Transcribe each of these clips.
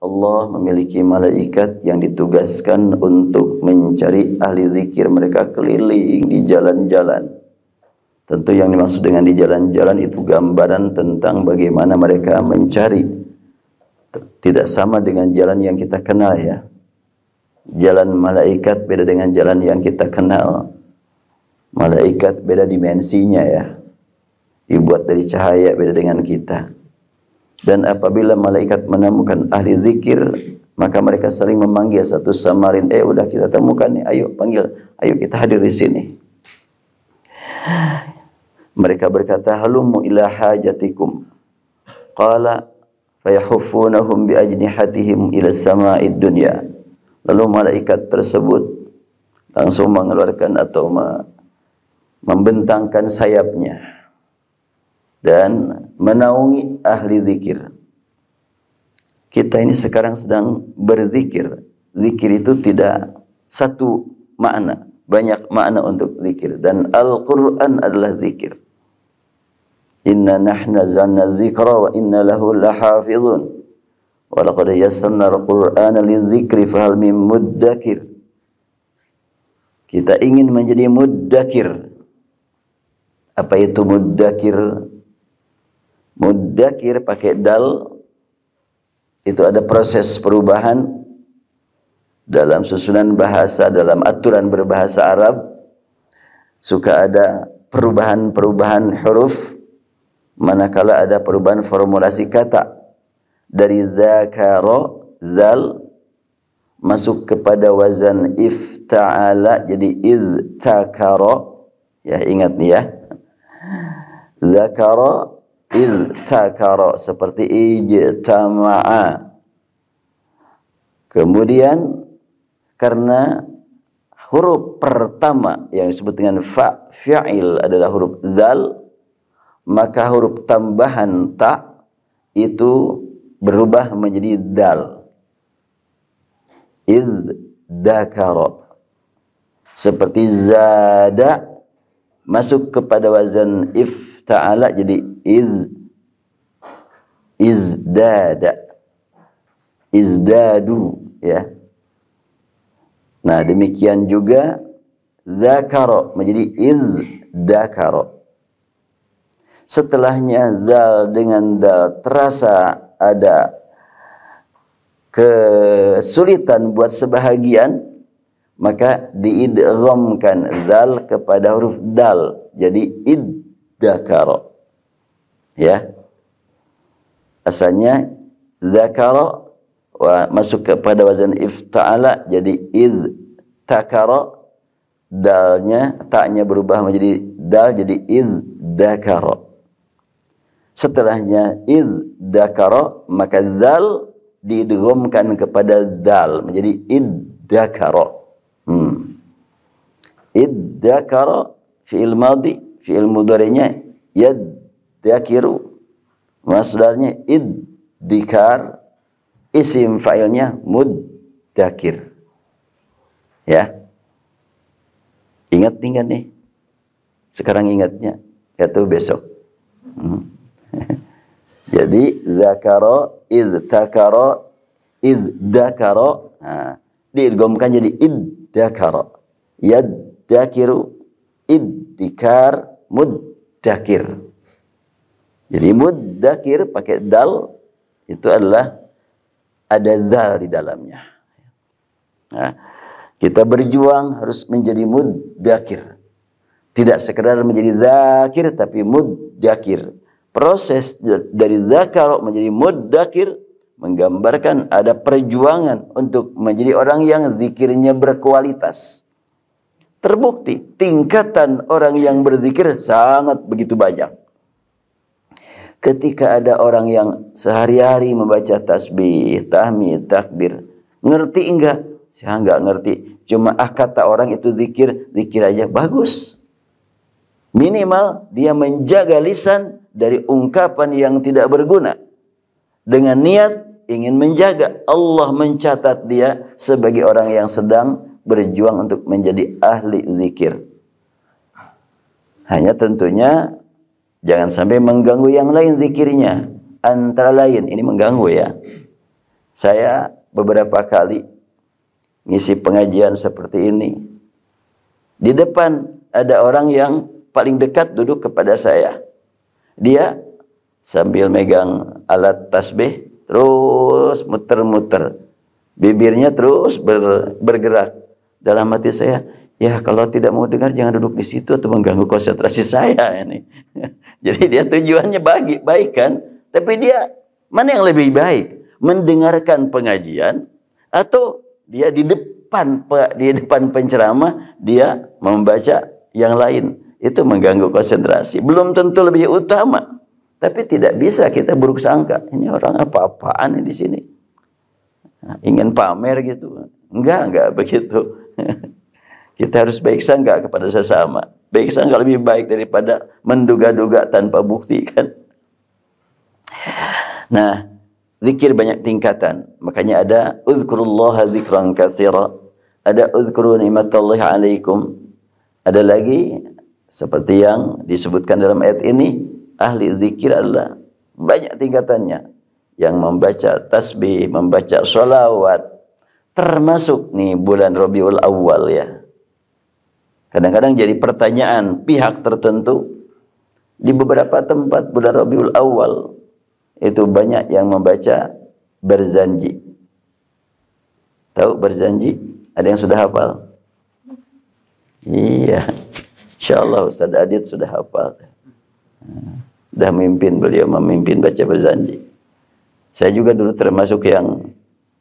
Allah memiliki malaikat yang ditugaskan untuk mencari ahli zikir. Mereka keliling di jalan-jalan. Tentu yang dimaksud dengan di jalan-jalan itu gambaran tentang bagaimana mereka mencari. Tidak sama dengan jalan yang kita kenal ya. Jalan malaikat beda dengan jalan yang kita kenal. Malaikat beda dimensinya ya. Dibuat dari cahaya, beda dengan kita. Dan apabila malaikat menemukan ahli zikir, maka mereka saling memanggil satu sama lain. Udah kita temukan nih, ayo panggil, ayo kita hadir di sini. Mereka berkata, halumu ila hajatikum. Qala fayahuffunahum bi ajnihatihim ila sama'id dunya. Lalu malaikat tersebut langsung mengeluarkan atau membentangkan sayapnya dan menaungi ahli zikir. Kita ini sekarang sedang berzikir. Zikir itu tidak satu makna, banyak makna untuk zikir. Dan Al-Quran adalah zikir. Inna nahna zanna dzikra wa inna lahu lahafizun. Wa laqad yassarna al-Qur'ana lidzikri fahal min muddakir. Kita ingin menjadi muddakir. Apa itu muddakir? Muddakir pakai dal, itu ada proses perubahan dalam susunan bahasa, dalam aturan berbahasa Arab. Suka ada perubahan-perubahan huruf, manakala ada perubahan formulasi kata. Dari dzakara, zal, masuk kepada wazan ifta'ala, jadi iztakara. Ya, ingat nih ya. Zakara, iztakara, seperti ijtama'a. Kemudian karena huruf pertama yang disebut dengan fa, fi'il adalah huruf zal, maka huruf tambahan ta itu berubah menjadi dal. Izdakara. Seperti zada masuk kepada wazan ifta'ala jadi izdada, izdadu ya. Nah, demikian juga zakara menjadi izdakara. Setelahnya dal dengan dal terasa ada kesulitan buat sebahagian, maka diidghamkan dal kepada huruf dal jadi iddakara. Ya. Asalnya zakara masuk kepada wazan ifta'ala jadi idtakara, dalnya taknya berubah menjadi dal jadi idzakara. Setelahnya idzakara maka dal diidghamkan kepada dal menjadi iddakara. Iddakara fi'il madhi, fi'il mudhari'nya yaddakiru, masdarnya iddikar, isim fa'ilnya muddakir. Ya. Ingat tinggal nih. Sekarang ingatnya, yaitu besok. Jadi zakara, idtakara, iddakara, diidghamkan jadi iddakara. Yaddakiru, iddikar, muddakir. Jadi muddakir pakai dal itu adalah ada zal di dalamnya. Nah, kita berjuang harus menjadi muddakir. Tidak sekedar menjadi zakir tapi muddakir. Proses dari zakar menjadi muddakir menggambarkan ada perjuangan untuk menjadi orang yang zikirnya berkualitas. Terbukti tingkatan orang yang berzikir sangat begitu banyak. Ketika ada orang yang sehari-hari membaca tasbih, tahmid, takbir, ngerti enggak? Saya enggak ngerti. Cuma kata orang itu zikir, zikir aja bagus. Minimal dia menjaga lisan dari ungkapan yang tidak berguna. Dengan niat ingin menjaga, Allah mencatat dia sebagai orang yang sedang berjuang untuk menjadi ahli zikir. Hanya tentunya jangan sampai mengganggu yang lain zikirnya. Antara lain, ini mengganggu ya. Saya beberapa kali ngisi pengajian seperti ini. Di depan ada orang yang paling dekat duduk kepada saya. Dia sambil megang alat tasbih, terus muter-muter. Bibirnya terus bergerak. Dalam hati saya, ya kalau tidak mau dengar jangan duduk di situ atau mengganggu konsentrasi saya ini. Jadi dia tujuannya baik kan? Tapi dia mana yang lebih baik? Mendengarkan pengajian atau dia di depan penceramah dia membaca yang lain? Itu mengganggu konsentrasi. Belum tentu lebih utama. Tapi tidak bisa kita buruk sangka. Ini orang apa-apaan di sini. Nah, ingin pamer gitu. Enggak begitu. Kita harus baik sangka kepada sesama. Baik sangka lebih baik daripada menduga-duga tanpa bukti kan. Nah, zikir banyak tingkatan. Makanya ada uzkurullaha dzikran katsira. Ada uzkuru nikmatallahi alaikum. Ada lagi seperti yang disebutkan dalam ayat ini, ahli zikir adalah banyak tingkatannya. Yang membaca tasbih, membaca sholawat. Termasuk nih bulan Rabiul Awal ya. Kadang-kadang jadi pertanyaan pihak tertentu. Di beberapa tempat bulan Rabiul Awal itu banyak yang membaca berzanji. Tahu berzanji? Ada yang sudah hafal? Iya. Insyaallah Ustaz Adit sudah hafal. Sudah beliau memimpin baca berzanji. Saya juga dulu termasuk yang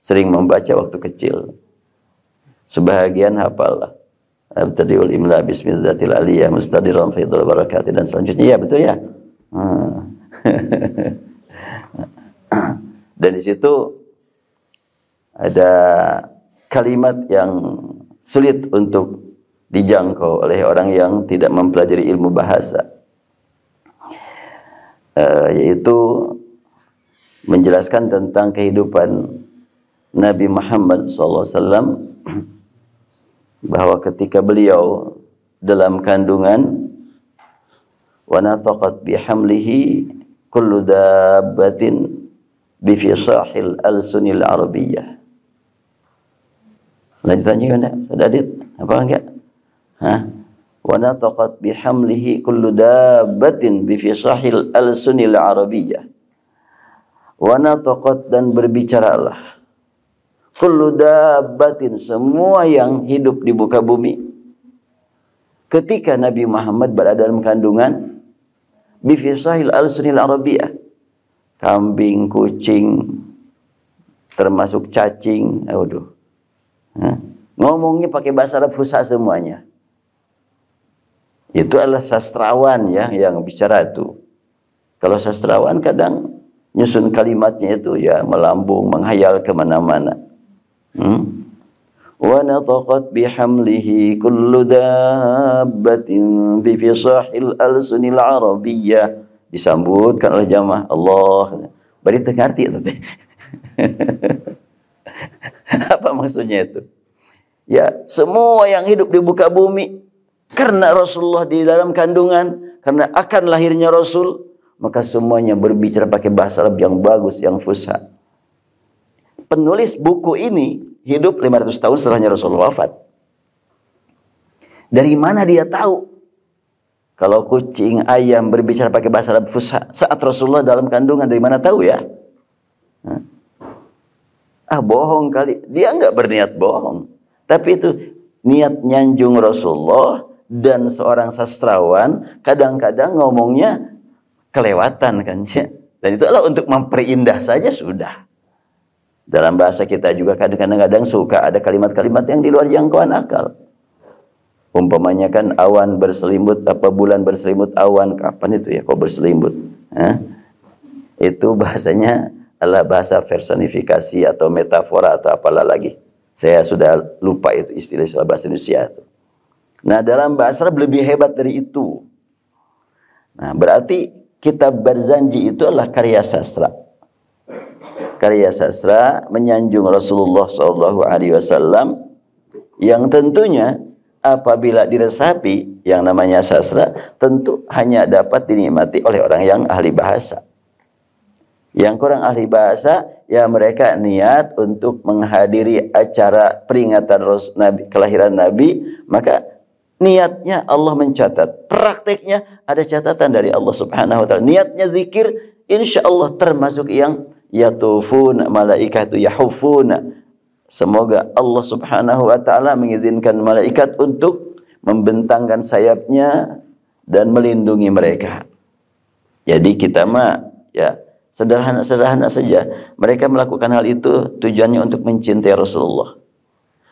sering membaca waktu kecil. Sebahagian hafal lah. Abtadiul imla bismillatil aliyah mustadiran faidul barakati dan selanjutnya. Ya betul ya. Dan di situ ada kalimat yang sulit untuk dijangkau oleh orang yang tidak mempelajari ilmu bahasa, yaitu menjelaskan tentang kehidupan Nabi Muhammad SAW, bahwa ketika beliau dalam kandungan, wa nataqat bihamlihi kullu dabbatin bifisahil alsunil arabiyyah. Lanjutannya enggak? Sudah Adit? Apa enggak? Hah? Wa nataqat bihamlihi kullu dabbatin bifisahil alsunil arabiyyah. Wa nataqat, dan berbicaralah, kullu dabbatin, semua yang hidup di muka bumi. Ketika Nabi Muhammad berada dalam kandungan, bifisahil alsunil arabiyyah, kambing, kucing, termasuk cacing, aduh. Ngomongnya pakai bahasa Arab fusha semuanya. Itu adalah sastrawan ya yang bicara itu. Kalau sastrawan kadang nyusun kalimatnya itu ya melambung, menghayal kemana-mana. Wa nataqat bihamlihi kullu dabbatin bifisahil alsunil arabiyyah. Disambutkan oleh jamaah Allah. Bari teu ngarti teh. Apa maksudnya itu? Ya, semua yang hidup di muka bumi, karena Rasulullah di dalam kandungan, karena akan lahirnya Rasul, maka semuanya berbicara pakai bahasa Arab yang bagus, yang fusha. Penulis buku ini hidup 500 tahun setelahnya Rasulullah wafat. Dari mana dia tahu kalau kucing, ayam berbicara pakai bahasa Arab fusha saat Rasulullah dalam kandungan? Dari mana tahu ya? Bohong kali. Dia enggak berniat bohong. Tapi itu niat nyanjung Rasulullah, dan seorang sastrawan kadang-kadang ngomongnya kelewatan kan ya. Dan itu adalah untuk memperindah saja sudah. Dalam bahasa kita juga kadang-kadang suka ada kalimat-kalimat yang di luar jangkauan akal. Umpamanya kan awan berselimut, bulan berselimut awan, kapan itu ya kok berselimut? Itu bahasanya adalah bahasa personifikasi atau metafora atau apalah lagi. Saya sudah lupa itu istilah bahasa Indonesia itu. Nah, dalam bahasa Arab lebih hebat dari itu. Nah, berarti kitab Barzanji itu adalah karya sastra. Karya sastra menyanjung Rasulullah SAW, yang tentunya apabila diresapi yang namanya sastra, tentu hanya dapat dinikmati oleh orang yang ahli bahasa. Yang kurang ahli bahasa, Ya mereka niat untuk menghadiri acara peringatan Nabi, kelahiran Nabi, maka niatnya Allah mencatat. Prakteknya ada catatan dari Allah Subhanahu wa taala. Niatnya zikir, insya Allah termasuk yang yatufuna malaikatu yahufuna. Semoga Allah Subhanahu wa taala mengizinkan malaikat untuk membentangkan sayapnya dan melindungi mereka. Jadi kita mah ya sederhana-sederhana saja. Mereka melakukan hal itu tujuannya untuk mencintai Rasulullah.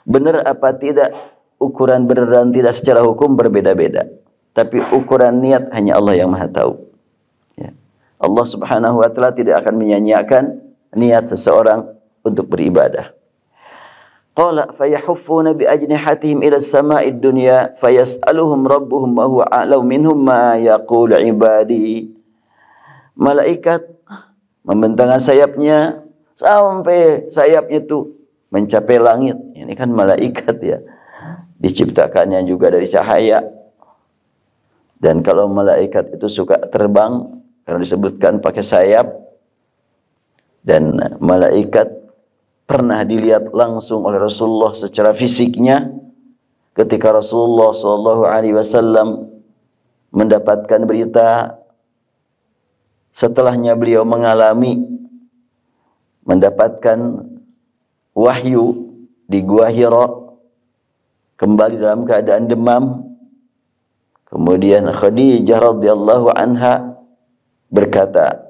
Benar apa tidak, ukuran benar dan tidak secara hukum berbeda-beda. Tapi ukuran niat hanya Allah yang Maha tahu. Ya. Allah Subhanahu wa taala tidak akan menyanyiakan niat seseorang untuk beribadah. Qala fayahuffuna bi ajnihatihim ila as-sama'id dunya fayas'aluhum rabbuhum wa huwa a'lamu minhum ma yaqulu ibadi. Malaikat membentangkan sayapnya sampai sayapnya itu mencapai langit. Ini kan malaikat ya. Diciptakannya juga dari cahaya. Dan kalau malaikat itu suka terbang, karena disebutkan pakai sayap. Dan malaikat pernah dilihat langsung oleh Rasulullah secara fisiknya ketika Rasulullah SAW mendapatkan berita setelahnya beliau mengalami mendapatkan wahyu di Gua Hira, kembali dalam keadaan demam. Kemudian Khadijah radhiyallahu anha berkata,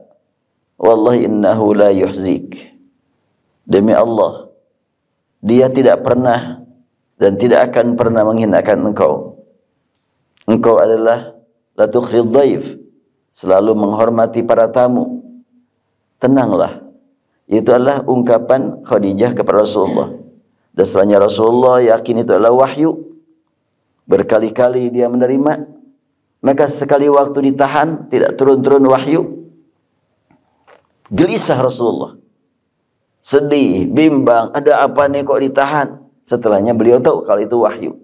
"Wallahi innahu la yuhzik." Demi Allah, dia tidak pernah dan tidak akan pernah menghinakan engkau. Engkau adalah la tukhrid dhaif, selalu menghormati para tamu. Tenanglah. Itu adalah ungkapan Khadijah kepada Rasulullah. Dan setelahnya Rasulullah yakin itu adalah wahyu. Berkali-kali dia menerima. Maka sekali waktu ditahan, tidak turun-turun wahyu. Gelisah Rasulullah. Sedih, bimbang, ada apa nih kok ditahan? Setelahnya beliau tahu kalau itu wahyu.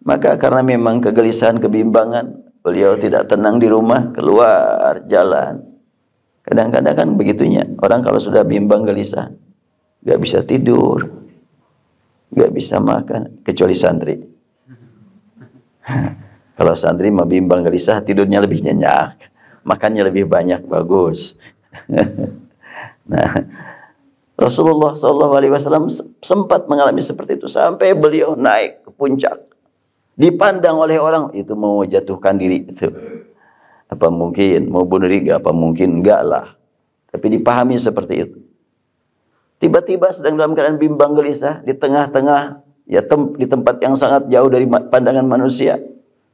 Maka karena memang kegelisahan, kebimbangan, beliau tidak tenang di rumah, keluar jalan. Kadang-kadang kan begitunya. Orang kalau sudah bimbang, gelisah, gak bisa tidur, gak bisa makan, kecuali santri. Kalau santri mah bimbang, gelisah, tidurnya lebih nyenyak, makannya lebih banyak, bagus. Nah, Rasulullah SAW sempat mengalami seperti itu sampai beliau naik ke puncak, dipandang oleh orang itu mau jatuhkan diri itu. Apa mungkin mau bunuh diri? Apa mungkin? Enggak lah. Tapi dipahami seperti itu. Tiba-tiba sedang dalam keadaan bimbang gelisah di tengah-tengah ya di tempat yang sangat jauh dari pandangan manusia.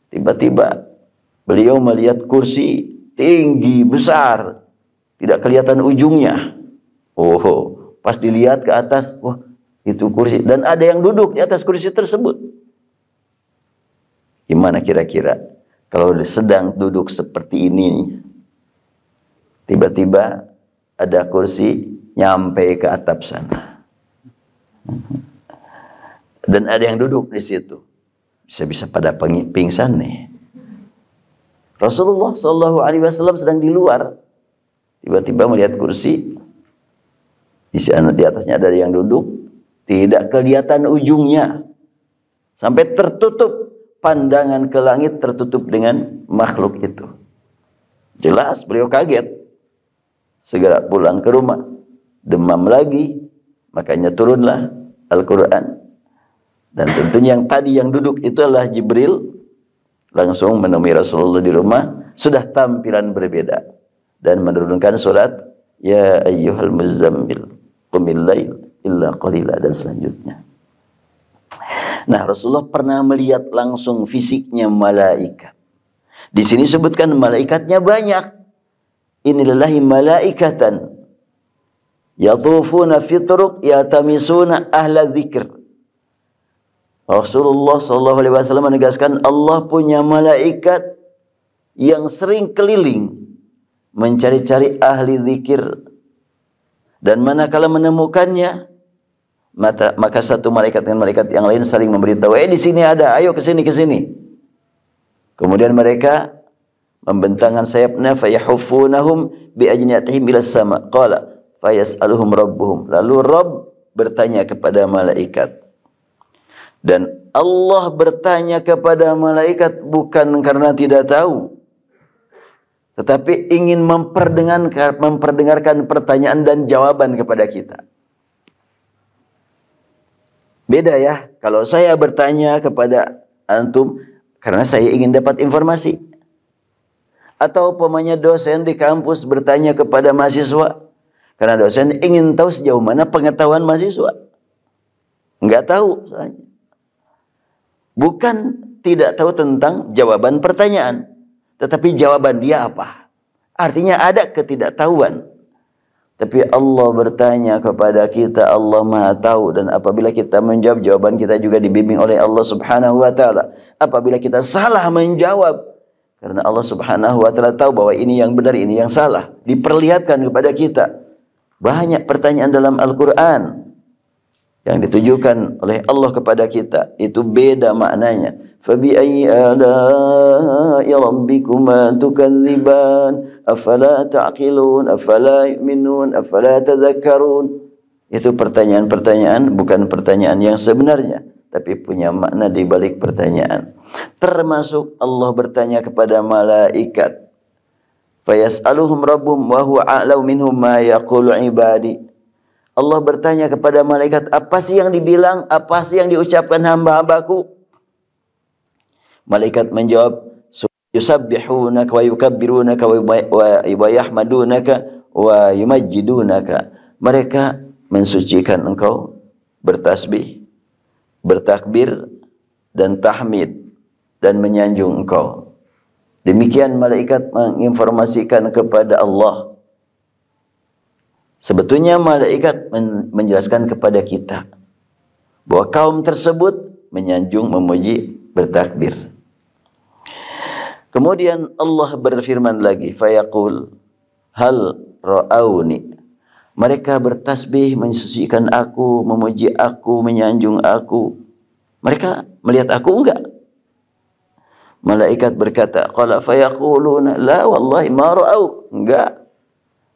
Tiba-tiba beliau melihat kursi tinggi besar, tidak kelihatan ujungnya. Oh. Pas dilihat ke atas, wah itu kursi. Dan ada yang duduk di atas kursi tersebut. Gimana kira-kira kalau sedang duduk seperti ini, tiba-tiba ada kursi nyampe ke atap sana. Dan ada yang duduk di situ. Bisa-bisa pada pingsan nih. Rasulullah SAW sedang di luar. Tiba-tiba melihat kursi. Di sana di atasnya ada yang duduk, tidak kelihatan ujungnya, sampai tertutup pandangan ke langit, tertutup dengan makhluk itu. Jelas beliau kaget, segera pulang ke rumah, demam lagi, makanya turunlah Al-Quran. Dan tentunya yang tadi yang duduk itu adalah Jibril, langsung menemui Rasulullah di rumah, sudah tampilan berbeda dan menurunkan surat Ya ayyuhal muzammil qumil lail illa qalila dan selanjutnya. Nah, Rasulullah pernah melihat langsung fisiknya malaikat. Di sini sebutkan malaikatnya banyak. Inillahi malaikatan yatufuna fi turuq yatamisuna ahla dzikr. Rasulullah SAW menegaskan Allah punya malaikat yang sering keliling mencari-cari ahli zikir, dan manakala menemukannya maka satu malaikat dengan malaikat yang lain saling memberitahu, di sini ada, ayo ke sini ke sini. Kemudian mereka membentangkan sayapnya, fayahuffunahum bi ajniyatihim ila sama. Qala fayas'aluhum rabbuhum. Lalu Rabb bertanya kepada malaikat. Dan Allah bertanya kepada malaikat bukan karena tidak tahu, tetapi ingin memperdengarkan pertanyaan dan jawaban kepada kita. Beda ya, kalau saya bertanya kepada antum karena saya ingin dapat informasi. Atau umpamanya dosen di kampus bertanya kepada mahasiswa karena dosen ingin tahu sejauh mana pengetahuan mahasiswa. Enggak tahu soalnya. Bukan tidak tahu tentang jawaban pertanyaan, tetapi jawaban dia apa? Artinya ada ketidaktahuan. Tapi Allah bertanya kepada kita, Allah Maha tahu, dan apabila kita menjawab, jawaban kita juga dibimbing oleh Allah Subhanahu wa taala. Apabila kita salah menjawab, karena Allah Subhanahu wa taala tahu bahwa ini yang benar, ini yang salah, diperlihatkan kepada kita. Banyak pertanyaan dalam Al-Qur'an yang ditujukan oleh Allah kepada kita, itu beda maknanya. Fabi ayyi ala'i rabbikuma tukadziban afala ta'qilun afala yu'minun afala tadhakkarun. Itu pertanyaan-pertanyaan, bukan pertanyaan yang sebenarnya, tapi punya makna di balik pertanyaan. Termasuk Allah bertanya kepada malaikat, fayas'aluhum rabbuhum wa huwa a'lamu minhum ma yaqulu ibadi. Allah bertanya kepada malaikat, apa sih yang dibilang, apa sih yang diucapkan hamba-hambaku? Malaikat menjawab, yusabbihunaka wa yukabbirunaka wa yahmadunaka wa yumajjidunaka. Mereka mensucikan engkau, bertasbih, bertakbir, dan tahmid, dan menyanjung engkau. Demikian malaikat menginformasikan kepada Allah. Sebetulnya malaikat menjelaskan kepada kita bahwa kaum tersebut menyanjung, memuji, bertakbir. Kemudian Allah berfirman lagi, fayaqul hal ra'auni. Mereka bertasbih, mensucikan aku, memuji aku, menyanjung aku. Mereka melihat aku enggak? Malaikat berkata, qala fayaquluna la wallahi ma ra'au. Enggak.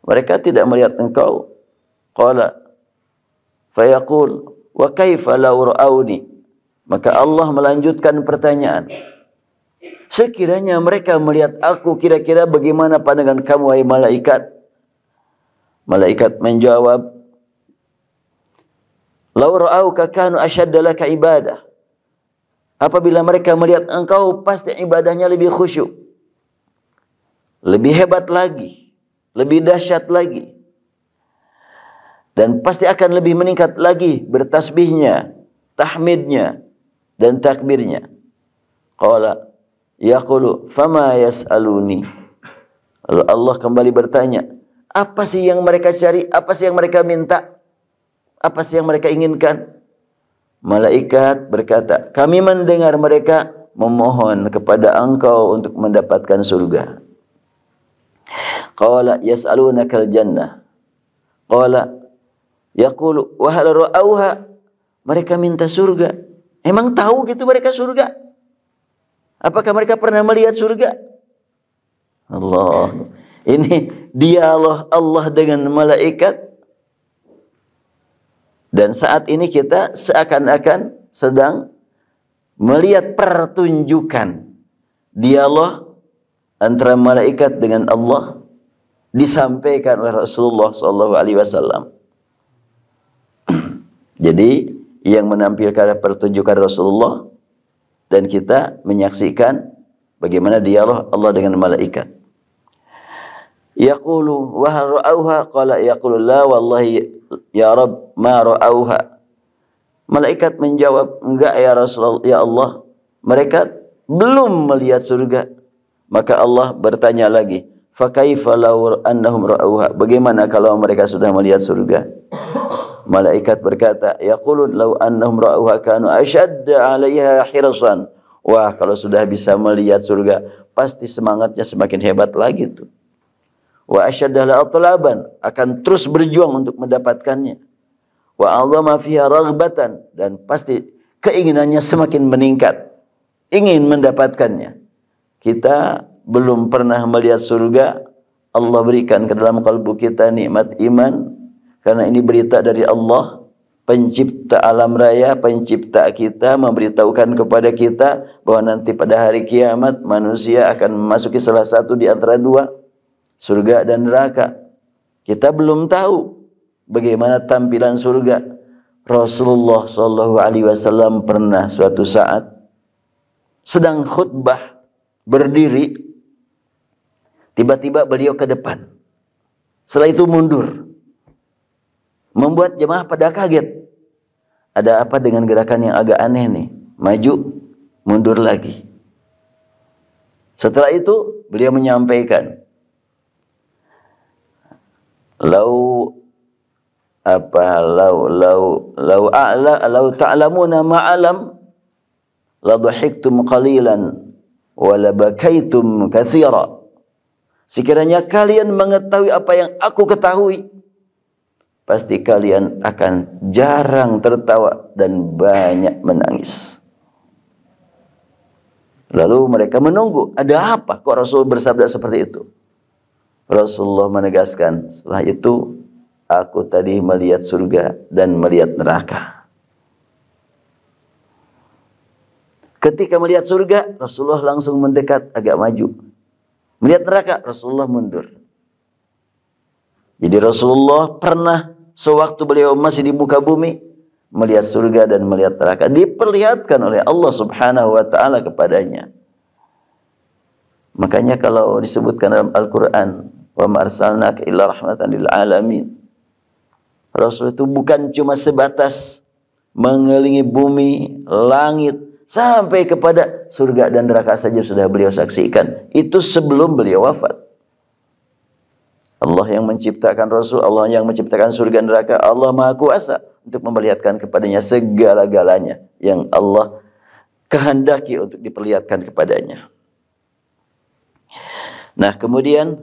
Mereka tidak melihat engkau. Qala fayaqul wa kaifa law ra'auni. Maka Allah melanjutkan pertanyaan. Sekiranya mereka melihat aku, kira-kira bagaimana pandangan kamu wahai malaikat? Malaikat menjawab, law ra'auka kanu ashadda laka ibadah. Apabila mereka melihat engkau, pasti ibadahnya lebih khusyuk, lebih hebat lagi, lebih dahsyat lagi, dan pasti akan lebih meningkat lagi bertasbihnya, tahmidnya, dan takbirnya. Qala yaqulu fama yas'aluni. Lalu Allah kembali bertanya, apa sih yang mereka cari? Apa sih yang mereka minta? Apa sih yang mereka inginkan? Malaikat berkata, kami mendengar mereka memohon kepada engkau untuk mendapatkan surga. Qala yas'alunakal jannah. Qala yaqulu wa hal ra'auha. Mereka minta surga. Emang tahu gitu mereka surga? Apakah mereka pernah melihat surga? Allah. Ini dialog Allah dengan malaikat. Dan saat ini kita seakan-akan sedang melihat pertunjukan dialog antara malaikat dengan Allah disampaikan oleh Rasulullah SAW. Jadi yang menampilkan pertunjukan Rasulullah dan kita menyaksikan bagaimana dialog Allah dengan malaikat. Yaqulu wa hal ra'auha qala yaqulu la wallahi ya Rabb ma ra'auha. Malaikat menjawab, enggak ya Rasulullah, ya Allah, mereka belum melihat surga. Maka Allah bertanya lagi, fa kaifa law annahum ra'auha. Bagaimana kalau mereka sudah melihat surga? Malaikat berkata, yaqulun law annahum ra'auha kanu ashadda 'alaiha hirsan. Wah, kalau sudah bisa melihat surga, pasti semangatnya semakin hebat lagi tuh. Wa asyadda la atlaban, akan terus berjuang untuk mendapatkannya. Wa 'azama fiha raghbatan, dan pasti keinginannya semakin meningkat, ingin mendapatkannya. Kita belum pernah melihat surga, Allah berikan ke dalam kalbu kita nikmat iman, Karena ini berita dari Allah, pencipta alam raya, pencipta kita, memberitahukan kepada kita bahwa nanti pada hari kiamat manusia akan memasuki salah satu di antara dua, surga dan neraka. Kita belum tahu bagaimana tampilan surga. Rasulullah Shallallahu Alaihi Wasallam pernah suatu saat sedang khutbah berdiri, tiba-tiba beliau ke depan. Setelah itu mundur, membuat jemaah pada kaget. Ada apa dengan gerakan yang agak aneh nih? Maju, mundur lagi. Setelah itu beliau menyampaikan, lau ta'lamuna ma'alam la dhahiktum qalilan wa la bakaitum katsira. Sekiranya kalian mengetahui apa yang aku ketahui, pasti kalian akan jarang tertawa dan banyak menangis. Lalu mereka menunggu, ada apa kok Rasul bersabda seperti itu? Rasulullah menegaskan, setelah itu aku tadi melihat surga dan melihat neraka. Ketika melihat surga, Rasulullah langsung mendekat agak maju. Melihat neraka, Rasulullah mundur. Jadi Rasulullah pernah sewaktu beliau masih di muka bumi melihat surga dan melihat neraka, diperlihatkan oleh Allah Subhanahu wa taala kepadanya. Makanya kalau disebutkan dalam Al-Qur'an, wa ma arsalnaka illa rahmatan lil alamin. Rasul itu bukan cuma sebatas mengelilingi bumi, langit, sampai kepada surga dan neraka saja sudah beliau saksikan. Itu sebelum beliau wafat. Allah yang menciptakan Rasul, Allah yang menciptakan surga dan neraka, Allah Maha Kuasa untuk memperlihatkan kepadanya segala-galanya yang Allah kehendaki untuk diperlihatkan kepadanya. Nah, kemudian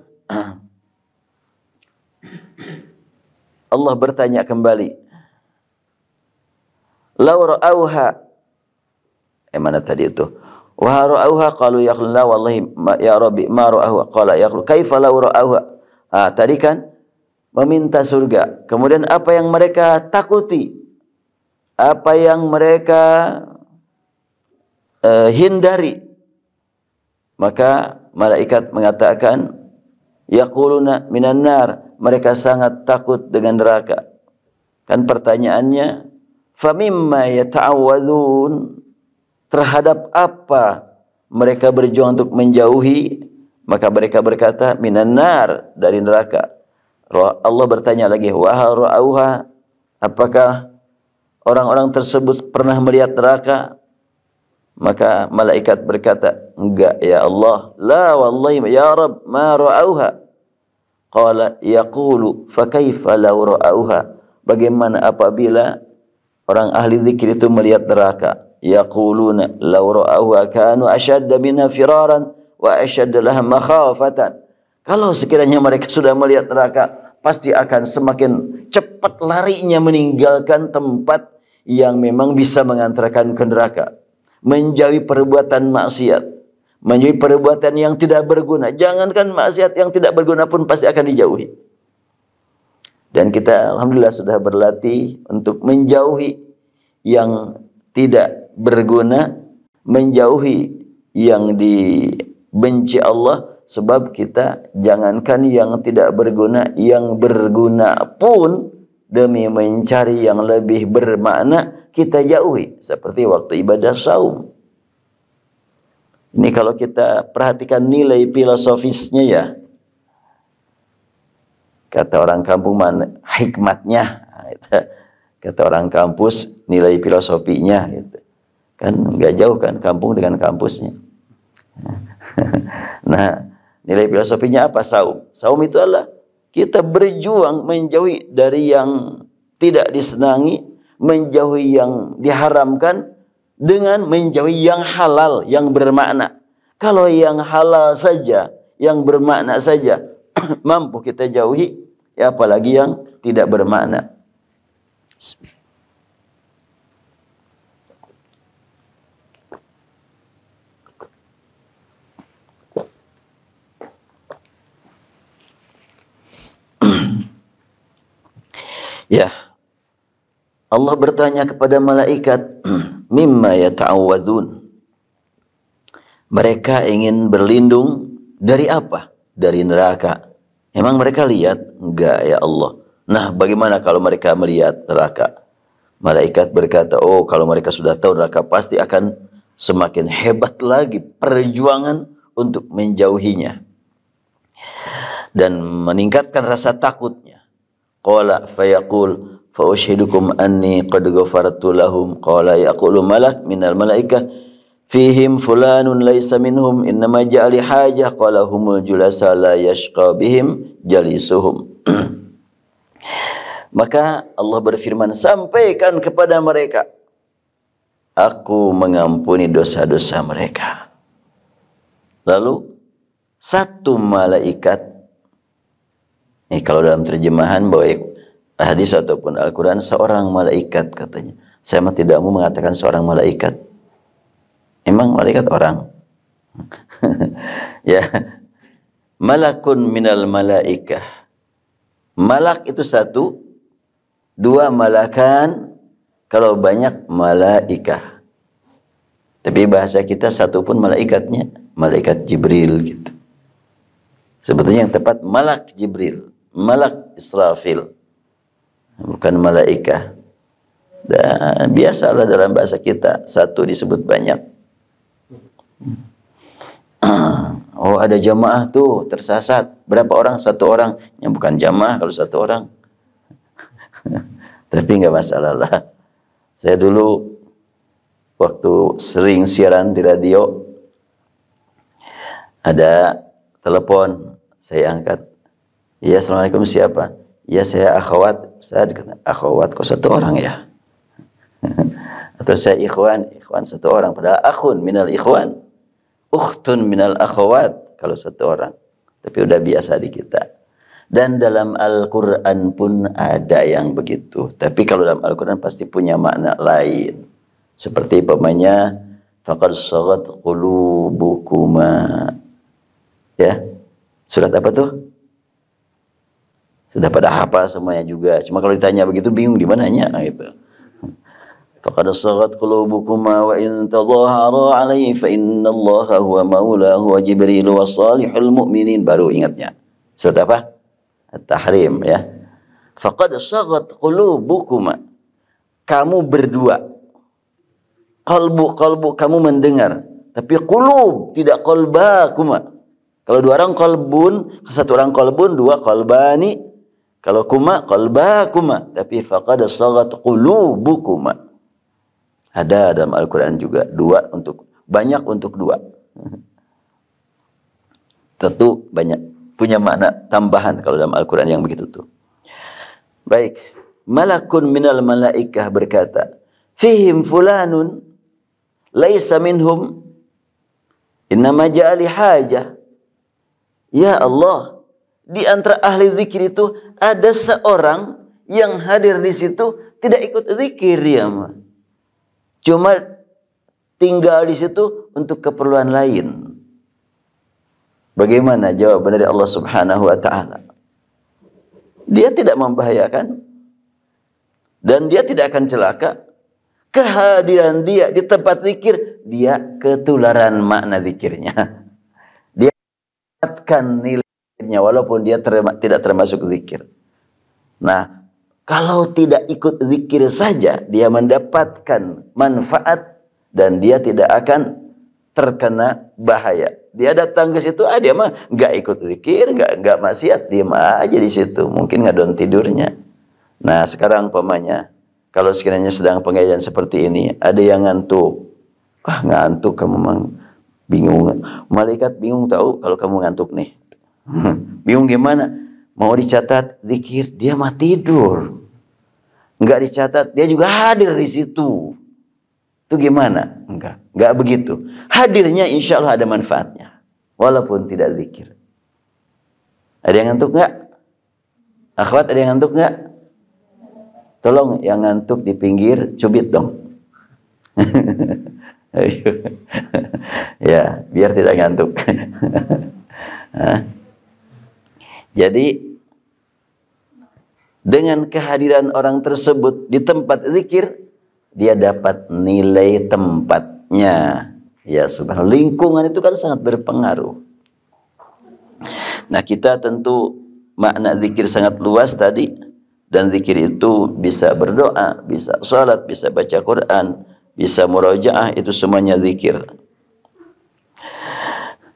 Allah bertanya kembali, "Lau ra'auha," mana tadi itu? "Wa ra'auha qalu ya la wallahi ya rabbi ma ra'auha qala ya kaifa lau ra'auha." Tadi kan meminta surga. Kemudian apa yang mereka takuti? Apa yang mereka hindari? Maka malaikat mengatakan, yaquluna minan nar, mereka sangat takut dengan neraka. Kan pertanyaannya, famimma yata'awwadzun, terhadap apa mereka berjuang untuk menjauhi? Maka mereka berkata, minan nar, dari neraka. Allah bertanya lagi, wa hal ra'auha, apakah orang-orang tersebut pernah melihat neraka? Maka malaikat berkata, enggak ya Allah. La wallahi ya Rabb ma ra'auha. Qala yaqulu fa kaifa law ra'auha. Bagaimana apabila orang ahli zikir itu melihat neraka? Yaquluna law ra'auha kanu ashadda minha firaran wa ashadda laha makhafatan. Kalau sekiranya mereka sudah melihat neraka, pasti akan semakin cepat larinya meninggalkan tempat yang memang bisa mengantarkan ke neraka. Menjauhi perbuatan maksiat, menjauhi perbuatan yang tidak berguna. Jangankan maksiat yang tidak berguna pun pasti akan dijauhi. Dan kita alhamdulillah sudah berlatih untuk menjauhi yang tidak berguna, menjauhi yang dibenci Allah, sebab kita jangankan yang tidak berguna, yang berguna pun demi mencari yang lebih bermakna kita jauhi, seperti waktu ibadah saum. Ini kalau kita perhatikan nilai filosofisnya ya, kata orang kampung mana hikmatnya, kata orang kampus nilai filosofinya gitu. Kan nggak jauh kan kampung dengan kampusnya. Nah, nilai filosofinya apa? Saum. Saum itu adalah kita berjuang menjauhi dari yang tidak disenangi, menjauhi yang diharamkan dengan menjauhi yang halal, yang bermakna. Kalau yang halal saja, yang bermakna saja mampu kita jauhi, ya apalagi yang tidak bermakna. Ya, Allah bertanya kepada malaikat, mimma yata'awwadzun. Mereka ingin berlindung dari apa? Dari neraka. Emang mereka lihat? Enggak ya Allah. Nah, bagaimana kalau mereka melihat neraka? Malaikat berkata, oh kalau mereka sudah tahu neraka pasti akan semakin hebat lagi perjuangan untuk menjauhinya dan meningkatkan rasa takutnya. Qala fayaqul fa ushidukum anni qad ghafartu lahum. Qala yaqulu malak minal malaikah fihim fulanun laysa minhum innama ja'ali hajah. Qala humul julasa la yashqa bihim jalisuhum. Maka Allah berfirman, sampaikan kepada mereka, aku mengampuni dosa-dosa mereka. Lalu satu malaikat, kalau dalam terjemahan baik hadis ataupun Al-Quran, seorang malaikat katanya. Saya tidak mau mengatakan seorang malaikat. Emang malaikat orang? Ya, malakun minal malaikah. Malak itu satu, dua malakan, kalau banyak malaikah. Tapi bahasa kita satu pun malaikatnya, malaikat Jibril gitu. Sebetulnya yang tepat malak Jibril, malak Israfil, bukan malaikah. Dan biasalah dalam bahasa kita satu disebut banyak. Oh ada jamaah tuh tersasat, berapa orang? Satu orang. Yang bukan jamaah kalau satu orang. Tapi nggak masalah lah. Saya dulu waktu sering siaran di radio, ada telepon, saya angkat. Ya, assalamualaikum, siapa? Ya, saya akhwat. Saya dikata, akhwat kok satu orang ya? Atau saya ikhwan satu orang. Padahal akhun minal ikhwan, ukhtun minal akhwat kalau satu orang. Tapi udah biasa di kita. Dan dalam Al-Quran pun ada yang begitu. Tapi kalau dalam Al-Quran pasti punya makna lain. Seperti pemanya, faqad saghat qulubukuma. Ya, surat apa tuh? Sudah pada hafal semuanya juga. Cuma kalau ditanya begitu bingung di mananya gitu. Faqad saghat qulubukuma wa in tadhahara alaihi fa innallaha huwa maulahu wa Jibril wa salihul mu'minin. Baru ingatnya. Surat apa? At-Tahrim ya. Faqad saghat qulubukuma. Kamu berdua. Qalbu kamu mendengar, tapi qulub tidak qalbakuma. Kalau dua orang qalbun, satu orang qalbun, dua qalbani. Kalau kuma qalbakuma, tapi faqad saghat qulubukuma. Ada dalam Al-Qur'an juga dua untuk banyak untuk dua. Tentu banyak punya makna tambahan kalau dalam Al-Quran yang begitu tuh. Baik, malakun minal malaikah berkata, fihim fulanun laisa minhum innama ja'ali hajah. Ya Allah, di antara ahli zikir itu ada seorang yang hadir di situ tidak ikut zikir ya, cuma tinggal di situ untuk keperluan lain. Bagaimana jawaban dari Allah Subhanahu wa taala? Dia tidak membahayakan dan dia tidak akan celaka. Kehadiran dia di tempat zikir, dia ketularan makna zikirnya. Dia dapatkan nilainya walaupun dia tidak termasuk zikir. Nah, kalau tidak ikut zikir saja, dia mendapatkan manfaat dan dia tidak akan terkena bahaya. Dia datang ke situ, dia mah nggak ikut zikir, nggak maksiat, diam aja di situ. Mungkin ngadon tidurnya. Nah sekarang pemanya, kalau sekiranya sedang pengajian seperti ini, ada yang ngantuk. Wah ngantuk kamu mang, bingung. Malaikat bingung tahu kalau kamu ngantuk nih. Bingung gimana? Mau dicatat zikir, dia mah tidur. Nggak dicatat, dia juga hadir di situ. Itu gimana? Enggak begitu. Hadirnya insya Allah ada manfaatnya. Walaupun tidak zikir. Ada yang ngantuk enggak? Akhwat ada yang ngantuk enggak? Tolong yang ngantuk di pinggir, cubit dong. Ya, biar tidak ngantuk. Jadi, dengan kehadiran orang tersebut di tempat zikir, dia dapat nilai tempatnya. Ya subhanallah, lingkungan itu kan sangat berpengaruh. Nah, kita tentu makna zikir sangat luas tadi, dan zikir itu bisa berdoa, bisa salat, bisa baca Quran, bisa murojaah, itu semuanya zikir.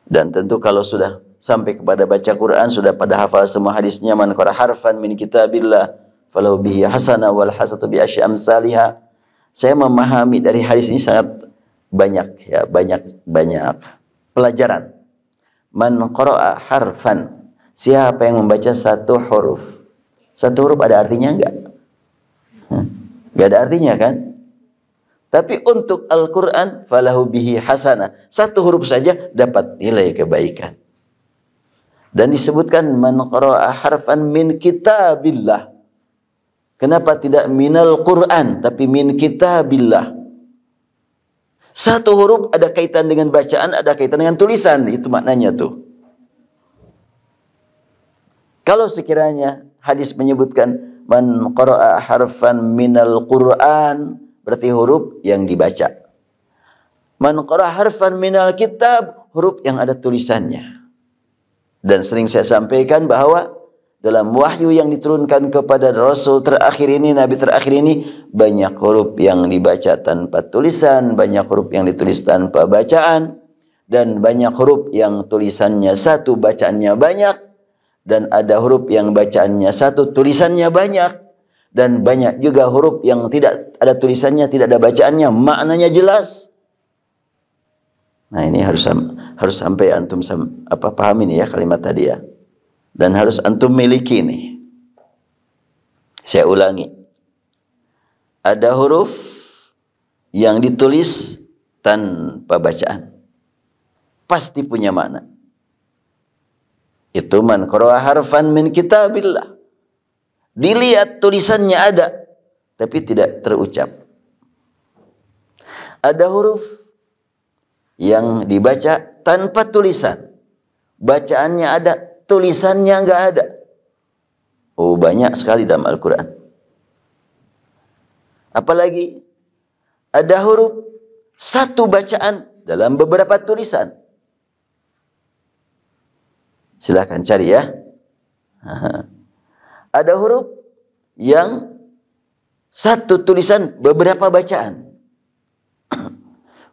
Dan tentu kalau sudah sampai kepada baca Quran, sudah pada hafal semua hadisnya, man qara harfan min kitabillah falahu bihi hasanah wal hasanatu bi asy amsalihha. Saya memahami dari hadis ini sangat banyak ya, banyak pelajaran. Man qara'a harfan, siapa yang membaca satu huruf. Satu huruf ada artinya enggak? Enggak ada artinya kan? Tapi untuk Al-Quran, falahu bihi hasanah. Satu huruf saja dapat nilai kebaikan. Dan disebutkan, man qara'a harfan min kitabillah. Kenapa tidak minal Quran, tapi min kitabillah? Satu huruf ada kaitan dengan bacaan, ada kaitan dengan tulisan. Itu maknanya tuh. Kalau sekiranya hadis menyebutkan, man qara'a harfan minal Quran, berarti huruf yang dibaca. Man qara'a harfan minal kitab, huruf yang ada tulisannya. Dan sering saya sampaikan bahwa dalam wahyu yang diturunkan kepada Rasul terakhir ini, Nabi terakhir ini, banyak huruf yang dibaca tanpa tulisan, banyak huruf yang ditulis tanpa bacaan, dan banyak huruf yang tulisannya satu, bacaannya banyak, dan ada huruf yang bacaannya satu, tulisannya banyak. Dan banyak juga huruf yang tidak ada tulisannya, tidak ada bacaannya, maknanya jelas. Nah, ini harus sampai antum paham ini ya kalimat tadi ya. Dan harus antum miliki ini. Saya ulangi. Ada huruf yang ditulis tanpa bacaan. Pasti punya makna. Itu man qara'a harfan min kitabillah. Dilihat tulisannya ada, tapi tidak terucap. Ada huruf yang dibaca tanpa tulisan. Bacaannya ada, tulisannya enggak ada. Oh, banyak sekali dalam Al-Quran. Apalagi ada huruf satu bacaan dalam beberapa tulisan. Silakan cari ya. Ada huruf yang satu tulisan beberapa bacaan.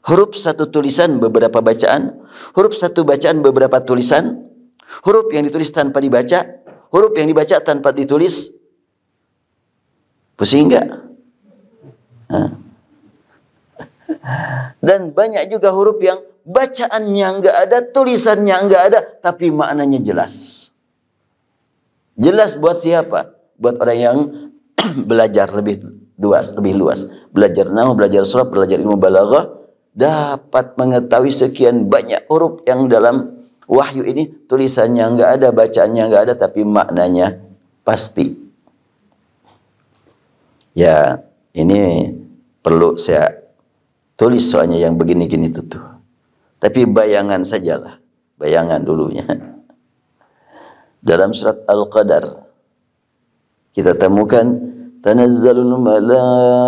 Huruf satu tulisan beberapa bacaan. Huruf satu bacaan beberapa tulisan. Huruf yang ditulis tanpa dibaca. Huruf yang dibaca tanpa ditulis. Pusing enggak? Dan banyak juga huruf yang bacaannya enggak ada, tulisannya enggak ada, tapi maknanya jelas. Jelas buat siapa? Buat orang yang belajar lebih luas. Belajar nahwu, belajar sharaf, belajar ilmu balaghah, dapat mengetahui sekian banyak huruf yang dalam wahyu ini tulisannya enggak ada, bacaannya enggak ada, tapi maknanya pasti. Ya, ini perlu saya tulis soalnya yang begini-gini tuh. Tapi bayangan sajalah, bayangan dulunya. Dalam surat Al-Qadar kita temukan tanazzalul malaikatu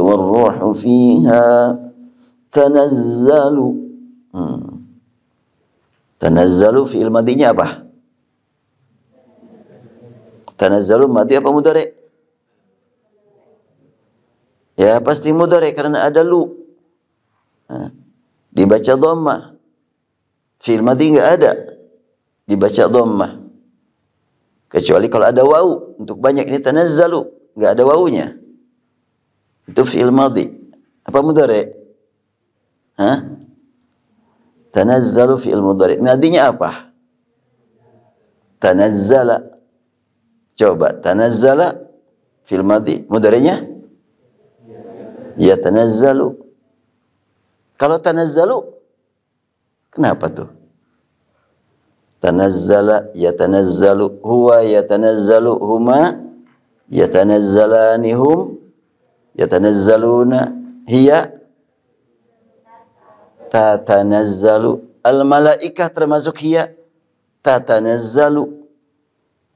warruhu fiha tanazzalu. Tanazzalu fi'il madinya apa? Tanazzalu madi apa mudhari'? Ya pasti mudhari' karena ada lu. Dibaca dhammah. Fi'il madi enggak ada. Dibaca dhammah. Kecuali kalau ada wawu. Untuk banyak ini tanazzalu, enggak ada wawunya. Itu fi'il madhi. Apa mudhari'? Tanazzalu fi'il mudhari'. Madinya apa? Tanazzala. Coba tanazzala fi'il madhi. Mudhari'nya? Ya tanazzalu. Kalau tanazzalu kenapa tuh? Tanazzala yatanazzalu huwa yatanazzalu huma yatanazzalani hum yatanazzaluna hiya tatanazzalu al malaikah termasuk hiya tatanazzalu.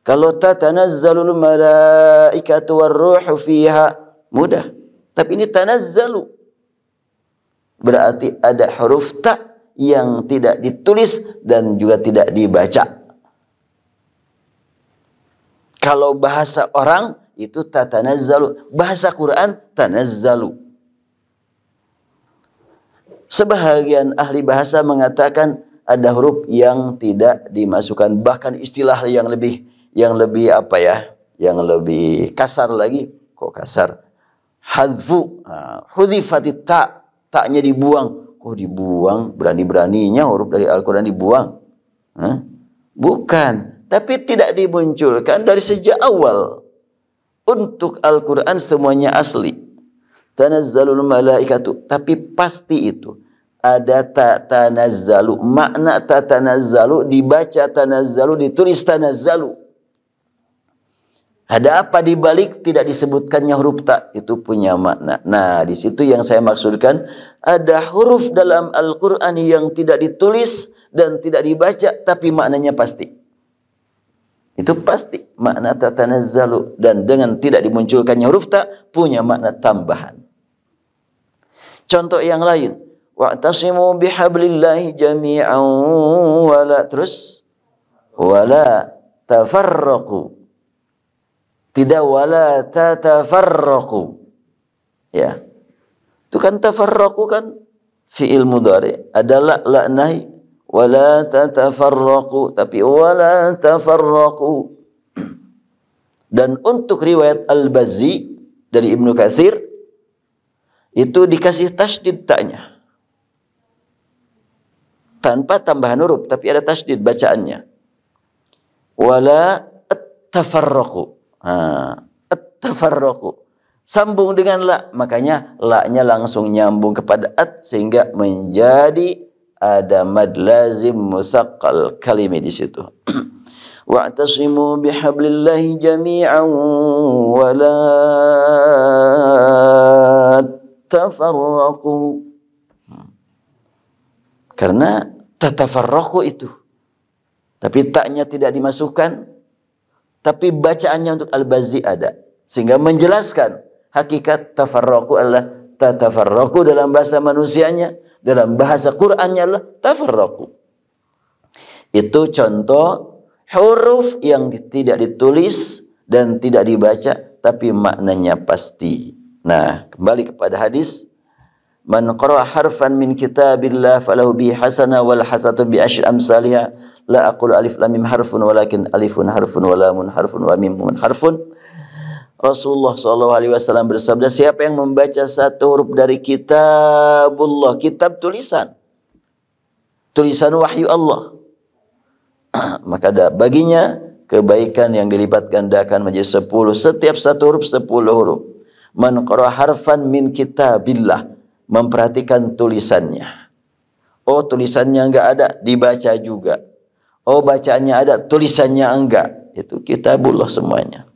Kalau tatanazzalul malaikatu warruhu fiha, mudah. Tapi ini tanazzalu. Berarti ada huruf ta yang tidak ditulis dan juga tidak dibaca. Kalau bahasa orang itu tatanazzalu, bahasa Quran tanazzalu. Sebahagian ahli bahasa mengatakan ada huruf yang tidak dimasukkan, bahkan istilah yang lebih apa ya, yang lebih kasar lagi. Kok kasar? Hadfu, hudhifatit ta, taknya dibuang. Kok dibuang? Berani-beraninya huruf dari Al-Quran dibuang? Bukan, tapi tidak dimunculkan dari sejak awal. Untuk Al-Quran semuanya asli. Tanazzalul malaikatu, tapi pasti itu ada tatanazzalu. Makna tatanazzalu dibaca tanazzalu, ditulis tanazzalu. Ada apa di balik tidak disebutkannya huruf ta? Itu punya makna. Nah, di situ yang saya maksudkan, ada huruf dalam Al-Quran yang tidak ditulis dan tidak dibaca, tapi maknanya pasti. Itu pasti makna tatanazzalu, dan dengan tidak dimunculkannya huruf ta punya makna tambahan. Contoh yang lain, wa'tasimu bihablillahi jami'an wala tafarraqu. Tidak wala tatafarraqu. Ya. Itu kan tafarraqu kan fi'il mudhari, adalah la nahi. Wala tatafarraqu, tapi wala tafarraqu. Dan untuk riwayat Al-Bazzi dari Ibnu Katsir itu dikasih tasydid ta'nya. Tanpa tambahan huruf, tapi ada tasydid bacaannya. Wala tafarraqu. At-tafarraqu. Sambung dengan la, makanya la-nya langsung nyambung kepada at sehingga menjadi ada mad lazim musaqqal kalimi di situ. Wa'tasimu bihablillahi jami'an wa la tafarraqu. Karena tatafarraqu itu. Tapi taknya tidak dimasukkan, tapi bacaannya untuk Al-Bazzi ada. Sehingga menjelaskan hakikat tafarraqu adalah tatafarraqu dalam bahasa manusianya, dalam bahasa Qur'annya adalah tafarraqu. Itu contoh huruf yang tidak ditulis dan tidak dibaca, tapi maknanya pasti. Nah, kembali kepada hadis, man qara'a harfan min kitabillah falahu bi hasanah wal hasanatu bi asyri amsalha. La aqulu alif lam mim harfun walakin alifun harfun wa lamun harfun wa mimun harfun. Rasulullah SAW bersabda, siapa yang membaca satu huruf dari kitabullah, kitab tulisan wahyu Allah, maka ada baginya kebaikan yang dilipat gandakan menjadi 10. Setiap satu huruf 10 huruf. Man qara harfan min kitabillah, memperhatikan tulisannya. Oh, tulisannya enggak ada, dibaca juga. Oh, bacaannya ada, tulisannya enggak. Itu kitabullah semuanya.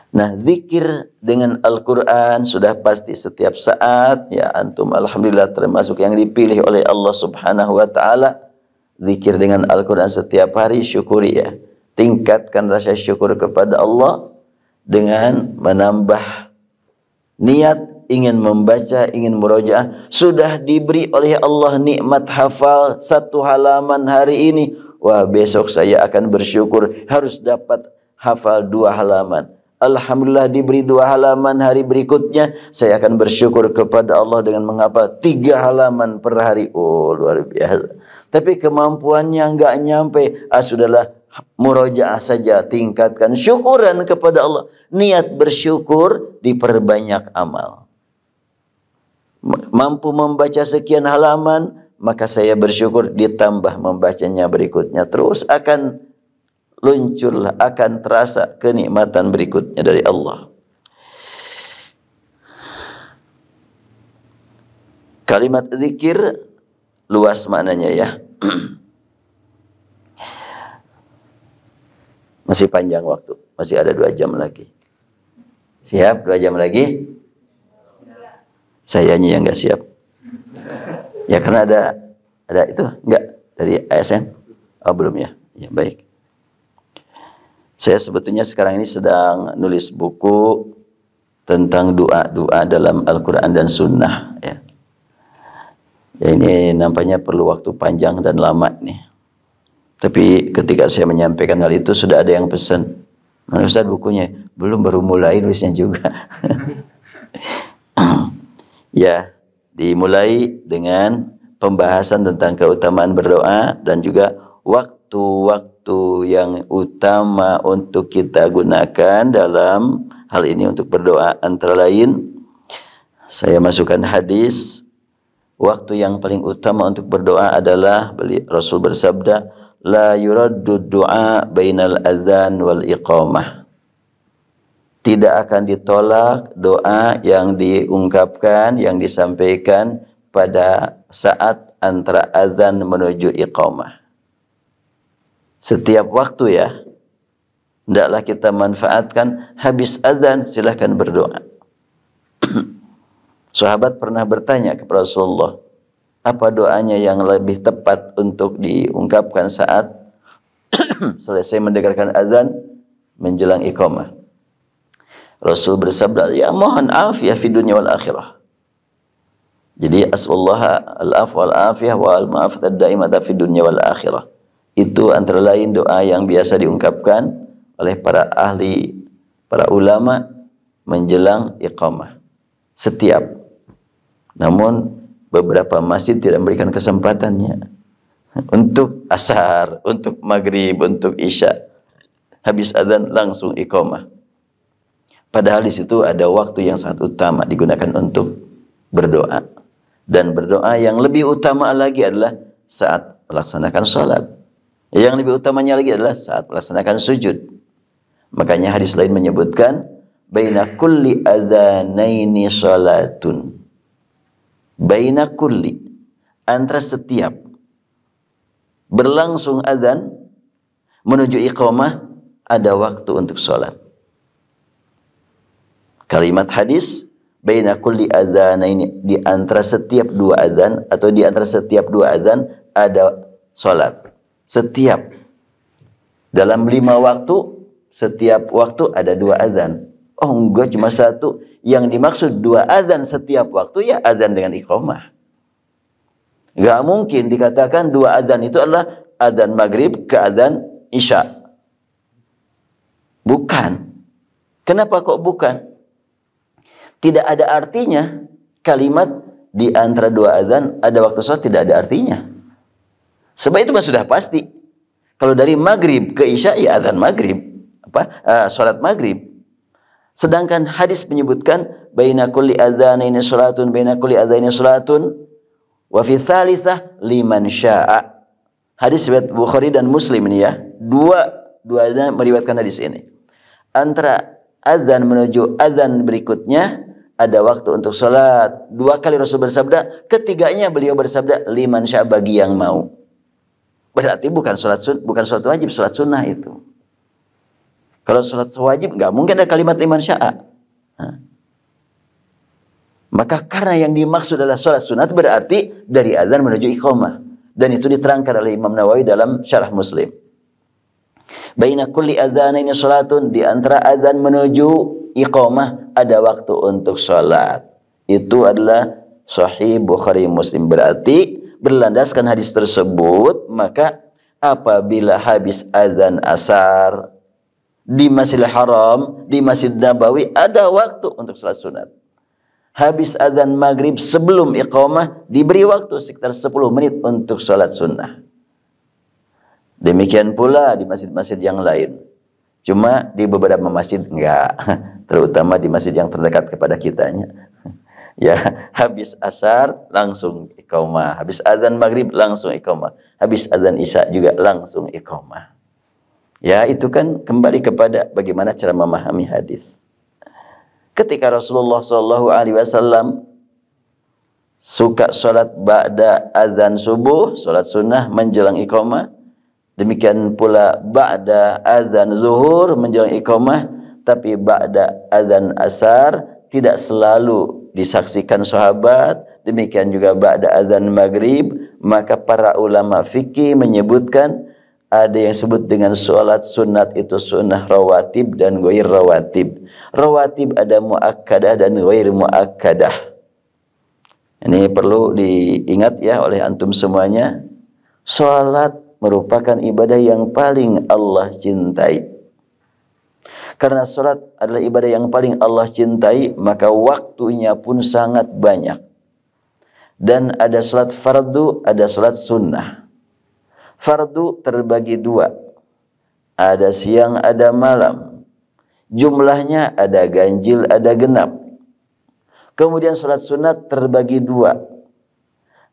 Nah, zikir dengan Al-Quran sudah pasti setiap saat. Ya, antum alhamdulillah termasuk yang dipilih oleh Allah Subhanahu wa ta'ala. Zikir dengan Al-Quran setiap hari, syukuri ya. Tingkatkan rasa syukur kepada Allah dengan menambah niat ingin membaca, ingin murojaah. Sudah diberi oleh Allah nikmat hafal 1 halaman hari ini. Wah, besok saya akan bersyukur harus dapat hafal 2 halaman. Alhamdulillah diberi 2 halaman, hari berikutnya saya akan bersyukur kepada Allah dengan menghafal 3 halaman per hari. Oh, luar biasa. Tapi kemampuannya enggak nyampe. Sudahlah, murojaah saja, tingkatkan syukuran kepada Allah. Niat bersyukur, diperbanyak amal. Mampu membaca sekian halaman, maka saya bersyukur, ditambah membacanya berikutnya. Terus akan luncurlah, akan terasa kenikmatan berikutnya dari Allah. Kalimat zikir luas maknanya ya. Masih panjang waktu, masih ada 2 jam lagi. Siap 2 jam lagi? Sayanya yang nggak siap. Ya, karena ada itu enggak dari ASN? Oh, belum ya. Ya, baik. Saya sebetulnya sekarang ini sedang nulis buku tentang doa-doa dalam Al-Quran dan Sunnah. Ya. Ya, ini nampaknya perlu waktu panjang dan lama nih. Tapi ketika saya menyampaikan hal itu sudah ada yang pesan, "Mana Ustaz bukunya?" Belum, baru mulai nulisnya juga. Ya, dimulai dengan pembahasan tentang keutamaan berdoa dan juga waktu-waktu yang utama untuk kita gunakan dalam hal ini untuk berdoa. Antara lain, saya masukkan hadis. Waktu yang paling utama untuk berdoa adalah Rasul bersabda, "La yuraddu du'a bainal adzan wal iqamah." Tidak akan ditolak doa yang diungkapkan, yang disampaikan pada saat antara azan menuju iqamah. Setiap waktu ya, hendaklah kita manfaatkan. Habis azan silahkan berdoa. Sahabat pernah bertanya kepada Rasulullah, apa doanya yang lebih tepat untuk diungkapkan saat selesai mendengarkan azan menjelang iqamah? Rasul bersabda, "Ya mohon afiyah fi dunya wal akhirah." Jadi as'alullah al-afwa wal afiyah wal ma'afat ad-daimata fi dunya wal akhirah. Itu antara lain doa yang biasa diungkapkan oleh para ahli, para ulama menjelang iqamah. Setiap. Namun beberapa masjid tidak memberikan kesempatannya. Untuk asar, untuk maghrib, untuk isya, habis azan langsung iqamah. Padahal di situ ada waktu yang sangat utama digunakan untuk berdoa. Dan berdoa yang lebih utama lagi adalah saat melaksanakan sholat. Yang lebih utamanya lagi adalah saat melaksanakan sujud. Makanya hadis lain menyebutkan, "Baina kulli adzanaini sholatun." Baina kulli, antara setiap berlangsung azan menuju iqamah ada waktu untuk sholat. Kalimat hadis, baina kulli adzanaini, di antara setiap dua azan atau di antara setiap dua azan ada sholat. Setiap dalam 5 waktu, setiap waktu ada 2 azan. Oh enggak, cuma 1. Yang dimaksud 2 azan setiap waktu ya azan dengan iqamah. Enggak mungkin dikatakan 2 azan itu adalah azan maghrib ke azan isya. Bukan. Kenapa kok bukan? Tidak ada artinya kalimat di antara 2 azan ada waktu sholat, tidak ada artinya. Sebab itu sudah pasti. Kalau dari maghrib ke isya ya azan maghrib, sholat maghrib. Sedangkan hadis menyebutkan baina kulli adzanaini salatun, baina kulli adzanaini salatun wa fi tsalitsah liman syaa. Hadis riwayat Bukhari dan Muslim ini ya. Dua-duanya meriwayatkan hadis ini. Antara azan menuju azan berikutnya ada waktu untuk salat. 2 kali Rasul bersabda, ketiganya beliau bersabda liman syaa, bagi yang mau. Berarti bukan salat wajib, salat sunnah itu. Kalau sholat wajib, nggak mungkin ada kalimat liman syaa. Maka karena yang dimaksud adalah sholat sunat, berarti dari azan menuju iqamah. Dan itu diterangkan oleh Imam Nawawi dalam Syarah Muslim. Baina kulli adzanaini sholatun, di antara azan menuju iqamah ada waktu untuk sholat. Itu adalah Sahih Bukhari Muslim. Berarti berlandaskan hadis tersebut, maka apabila habis azan asar di Masjidil Haram, di Masjid Nabawi ada waktu untuk salat sunat. Habis azan maghrib sebelum iqamah diberi waktu sekitar 10 menit untuk salat sunnah. Demikian pula di masjid-masjid yang lain. Cuma di beberapa masjid enggak, terutama di masjid yang terdekat kepada kitanya. Ya, habis asar langsung iqamah, habis azan maghrib langsung iqamah, habis azan isya juga langsung iqamah. Ya, itu kan kembali kepada bagaimana cara memahami hadis. Ketika Rasulullah SAW suka sholat ba'da azan subuh, sholat sunnah menjelang iqamah. Demikian pula ba'da azan zuhur menjelang iqamah. Tapi ba'da azan asar tidak selalu disaksikan sahabat. Demikian juga ba'da azan maghrib. Maka para ulama fikih menyebutkan Ada yang sebut dengan sholat sunat itu sunnah rawatib dan ghair rawatib. Rawatib ada muakkadah dan ghair muakkadah. Ini perlu diingat ya oleh antum semuanya. Sholat merupakan ibadah yang paling Allah cintai. Karena sholat adalah ibadah yang paling Allah cintai, maka waktunya pun sangat banyak. Dan ada sholat fardu, ada sholat sunnah. Fardu terbagi dua. Ada siang, ada malam. Jumlahnya ada ganjil, ada genap. Kemudian sholat sunat terbagi dua.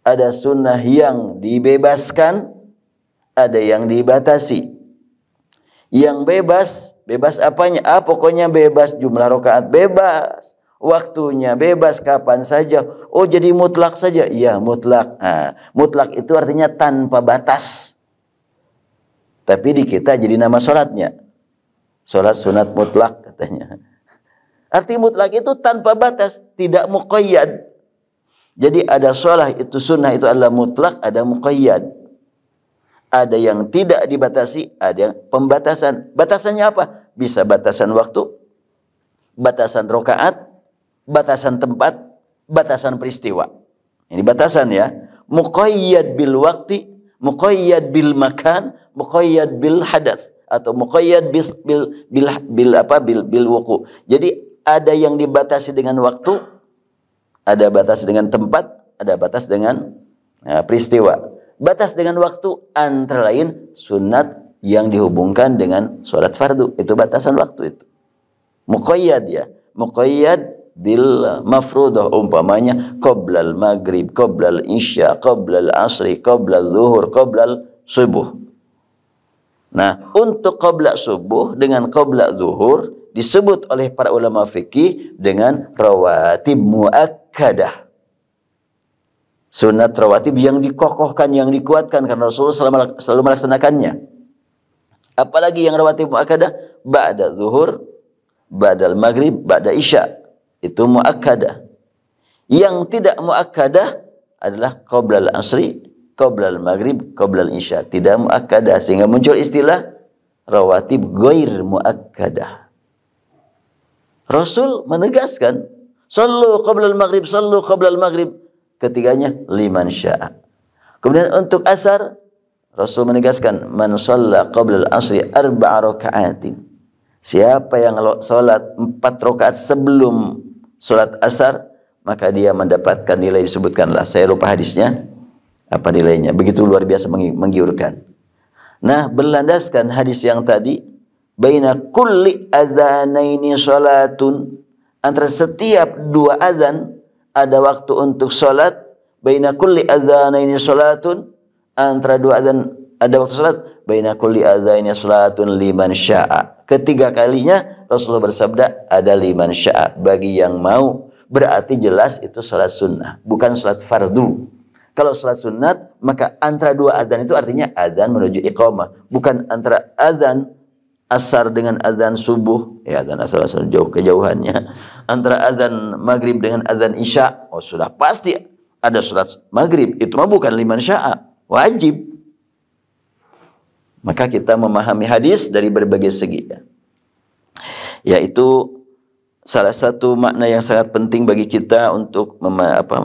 Ada sunnah yang dibebaskan, ada yang dibatasi. Yang bebas apanya? Pokoknya bebas, jumlah rakaat bebas, waktunya bebas, kapan saja. Oh, jadi mutlak saja? Iya, mutlak. Mutlak itu artinya tanpa batas. Tapi di kita jadi nama sholatnya. Sholat sunat mutlak katanya. Arti mutlak itu tanpa batas, tidak muqayyad. Jadi ada sholat itu sunnah itu adalah mutlak, ada muqayyad. Ada yang tidak dibatasi, ada yang pembatasan. Batasannya apa? Bisa batasan waktu, batasan rokaat, batasan tempat, batasan peristiwa. Ini batasan ya. Muqayyad bil waqti, muqayyad bil makan, muqayyad bil hadas, atau muqayyad bil wuqu. Jadi ada yang dibatasi dengan waktu, ada batas dengan tempat, ada batas dengan peristiwa. Batas dengan waktu antara lain sunat yang dihubungkan dengan sholat fardu. Itu batasan waktu itu. Muqayyad ya. Muqayyad bil mafrudah, umpamanya qoblal maghrib, qoblal isya, qoblal asri, qoblal zuhur, qoblal subuh. Nah, untuk qobla subuh dengan qobla zuhur disebut oleh para ulama fikih dengan rawatib muakkadah. Sunat rawatib yang dikokohkan, yang dikuatkan karena Rasulullah selalu melaksanakannya. Apalagi yang rawatib muakkadah, ba'da zuhur, ba'dal maghrib, ba'da isya. Itu muakkadah. Yang tidak muakkadah adalah qoblal asri, qoblal maghrib, qoblal isya. Tidak muakkadah, sehingga muncul istilah rawatib ghair muakkadah. Rasul menegaskan, sallu qoblal maghrib, sallu qoblal maghrib. Ketiganya liman sya'a. Kemudian untuk asar, Rasul menegaskan, man shalla qoblal asri arba'a raka'atin. Siapa yang salat 4 rakaat sebelum salat asar, maka dia mendapatkan nilai, disebutkanlah, saya lupa hadisnya, apa nilainya, begitu luar biasa menggiurkan. Nah, berlandaskan hadis yang tadi, baina kulli adzanaini salatun, antara setiap 2 azan ada waktu untuk salat. Baina kulli adzanaini salatun, antara 2 azan ada waktu salat. Baina kulli adzanaini salatun liman sya'a. Ketiga kalinya Rasulullah bersabda ada liman sya'a, bagi yang mau. Berarti jelas itu salat sunnah, bukan salat fardu. Kalau salat sunat, maka antara 2 adzan itu artinya adzan menuju iqamah, bukan antara adzan asar dengan adzan subuh. Ya, adzan asar jauh kejauhannya. Antara adzan maghrib dengan adzan isya, oh sudah pasti ada salat maghrib. Itu mah bukan liman sya'a, wajib. Maka kita memahami hadis dari berbagai segi, yaitu salah satu makna yang sangat penting bagi kita untuk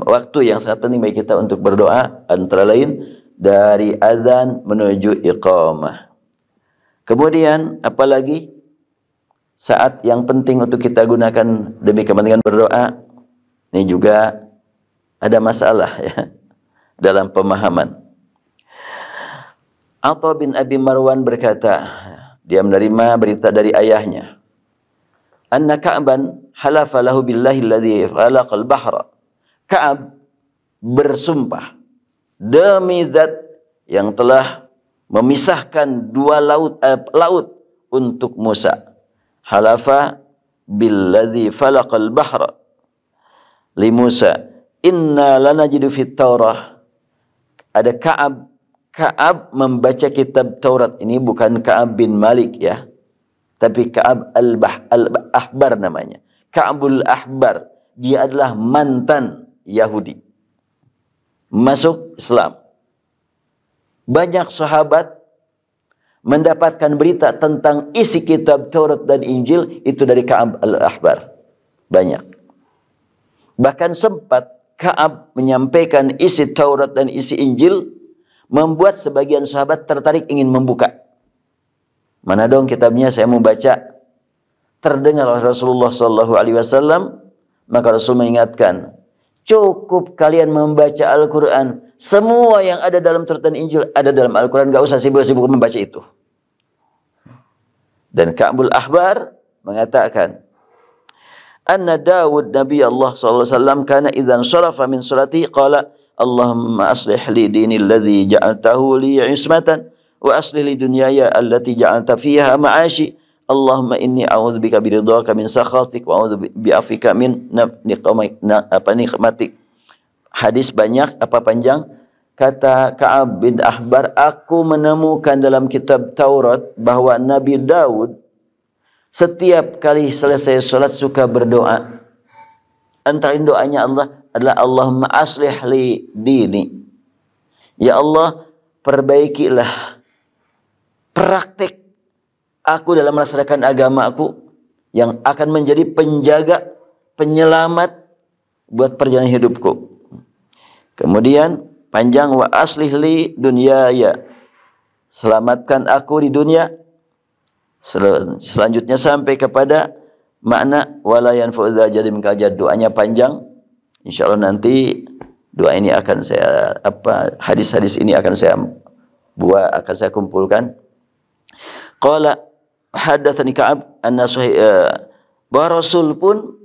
waktu yang sangat penting bagi kita untuk berdoa, antara lain dari azan menuju iqamah. Kemudian apalagi saat yang penting untuk kita gunakan demi kepentingan berdoa, ini juga ada masalah ya dalam pemahaman. Atha bin Abi Marwan berkata, dia menerima berita dari ayahnya, anna Ka'ban halafa lahu billahi alladhi khalaqal bahra. Ka'ab bersumpah demi zat yang telah memisahkan 2 laut untuk Musa. Halafa billadhi falaqal bahra li Musa, inna lanajidu fit Taurah. Ada Ka'ab membaca kitab Taurat. Ini bukan Ka'ab bin Malik ya, tapi Ka'ab al-Ahbar namanya. Ka'abul Ahbar. Dia adalah mantan Yahudi, masuk Islam. Banyak sahabat mendapatkan berita tentang isi kitab Taurat dan Injil itu dari Ka'ab al-Ahbar. Banyak. Bahkan sempat Ka'ab menyampaikan isi Taurat dan isi Injil, membuat sebagian sahabat tertarik ingin membuka. Mana dong kitabnya, saya mau baca. Terdengar oleh Rasulullah SAW, maka Rasul mengingatkan, cukup kalian membaca Al-Quran. Semua yang ada dalam Taurat dan Injil ada dalam Al-Quran. Gak usah sibuk-sibuk membaca itu. Dan Ka'bul Ahbar mengatakan, Anna Dawud Nabi Allah SAW kana idhan sarafa min surati qala Allahumma aslih li dini alladhi ja'altahu li ismatan wa aslih li dunyaya allati ja'alta fiha ma'ashi Allahumma inni a'udzubika biridhaka min sakhatik wa a'udzu bi'afika min nikmatik. Hadis banyak, panjang. Kata Ka'ab bin Ahbar, aku menemukan dalam kitab Taurat bahwa Nabi Daud setiap kali selesai sholat suka berdoa. Antara doanya Allah adalah Allahumma aslih li dini. Ya Allah, perbaikilah praktek aku dalam melaksanakan agama aku yang akan menjadi penjaga, penyelamat buat perjalanan hidupku. Kemudian panjang, wa aslih li dunyaya. Selamatkan aku di dunia. Selanjutnya sampai kepada makna wala yanfa'u dza jadim kajad. Doanya panjang. Insyaallah nanti doa ini akan saya hadis-hadis ini akan saya saya kumpulkan. Qala haddatsani Ka'ab anna bahwa Rasul pun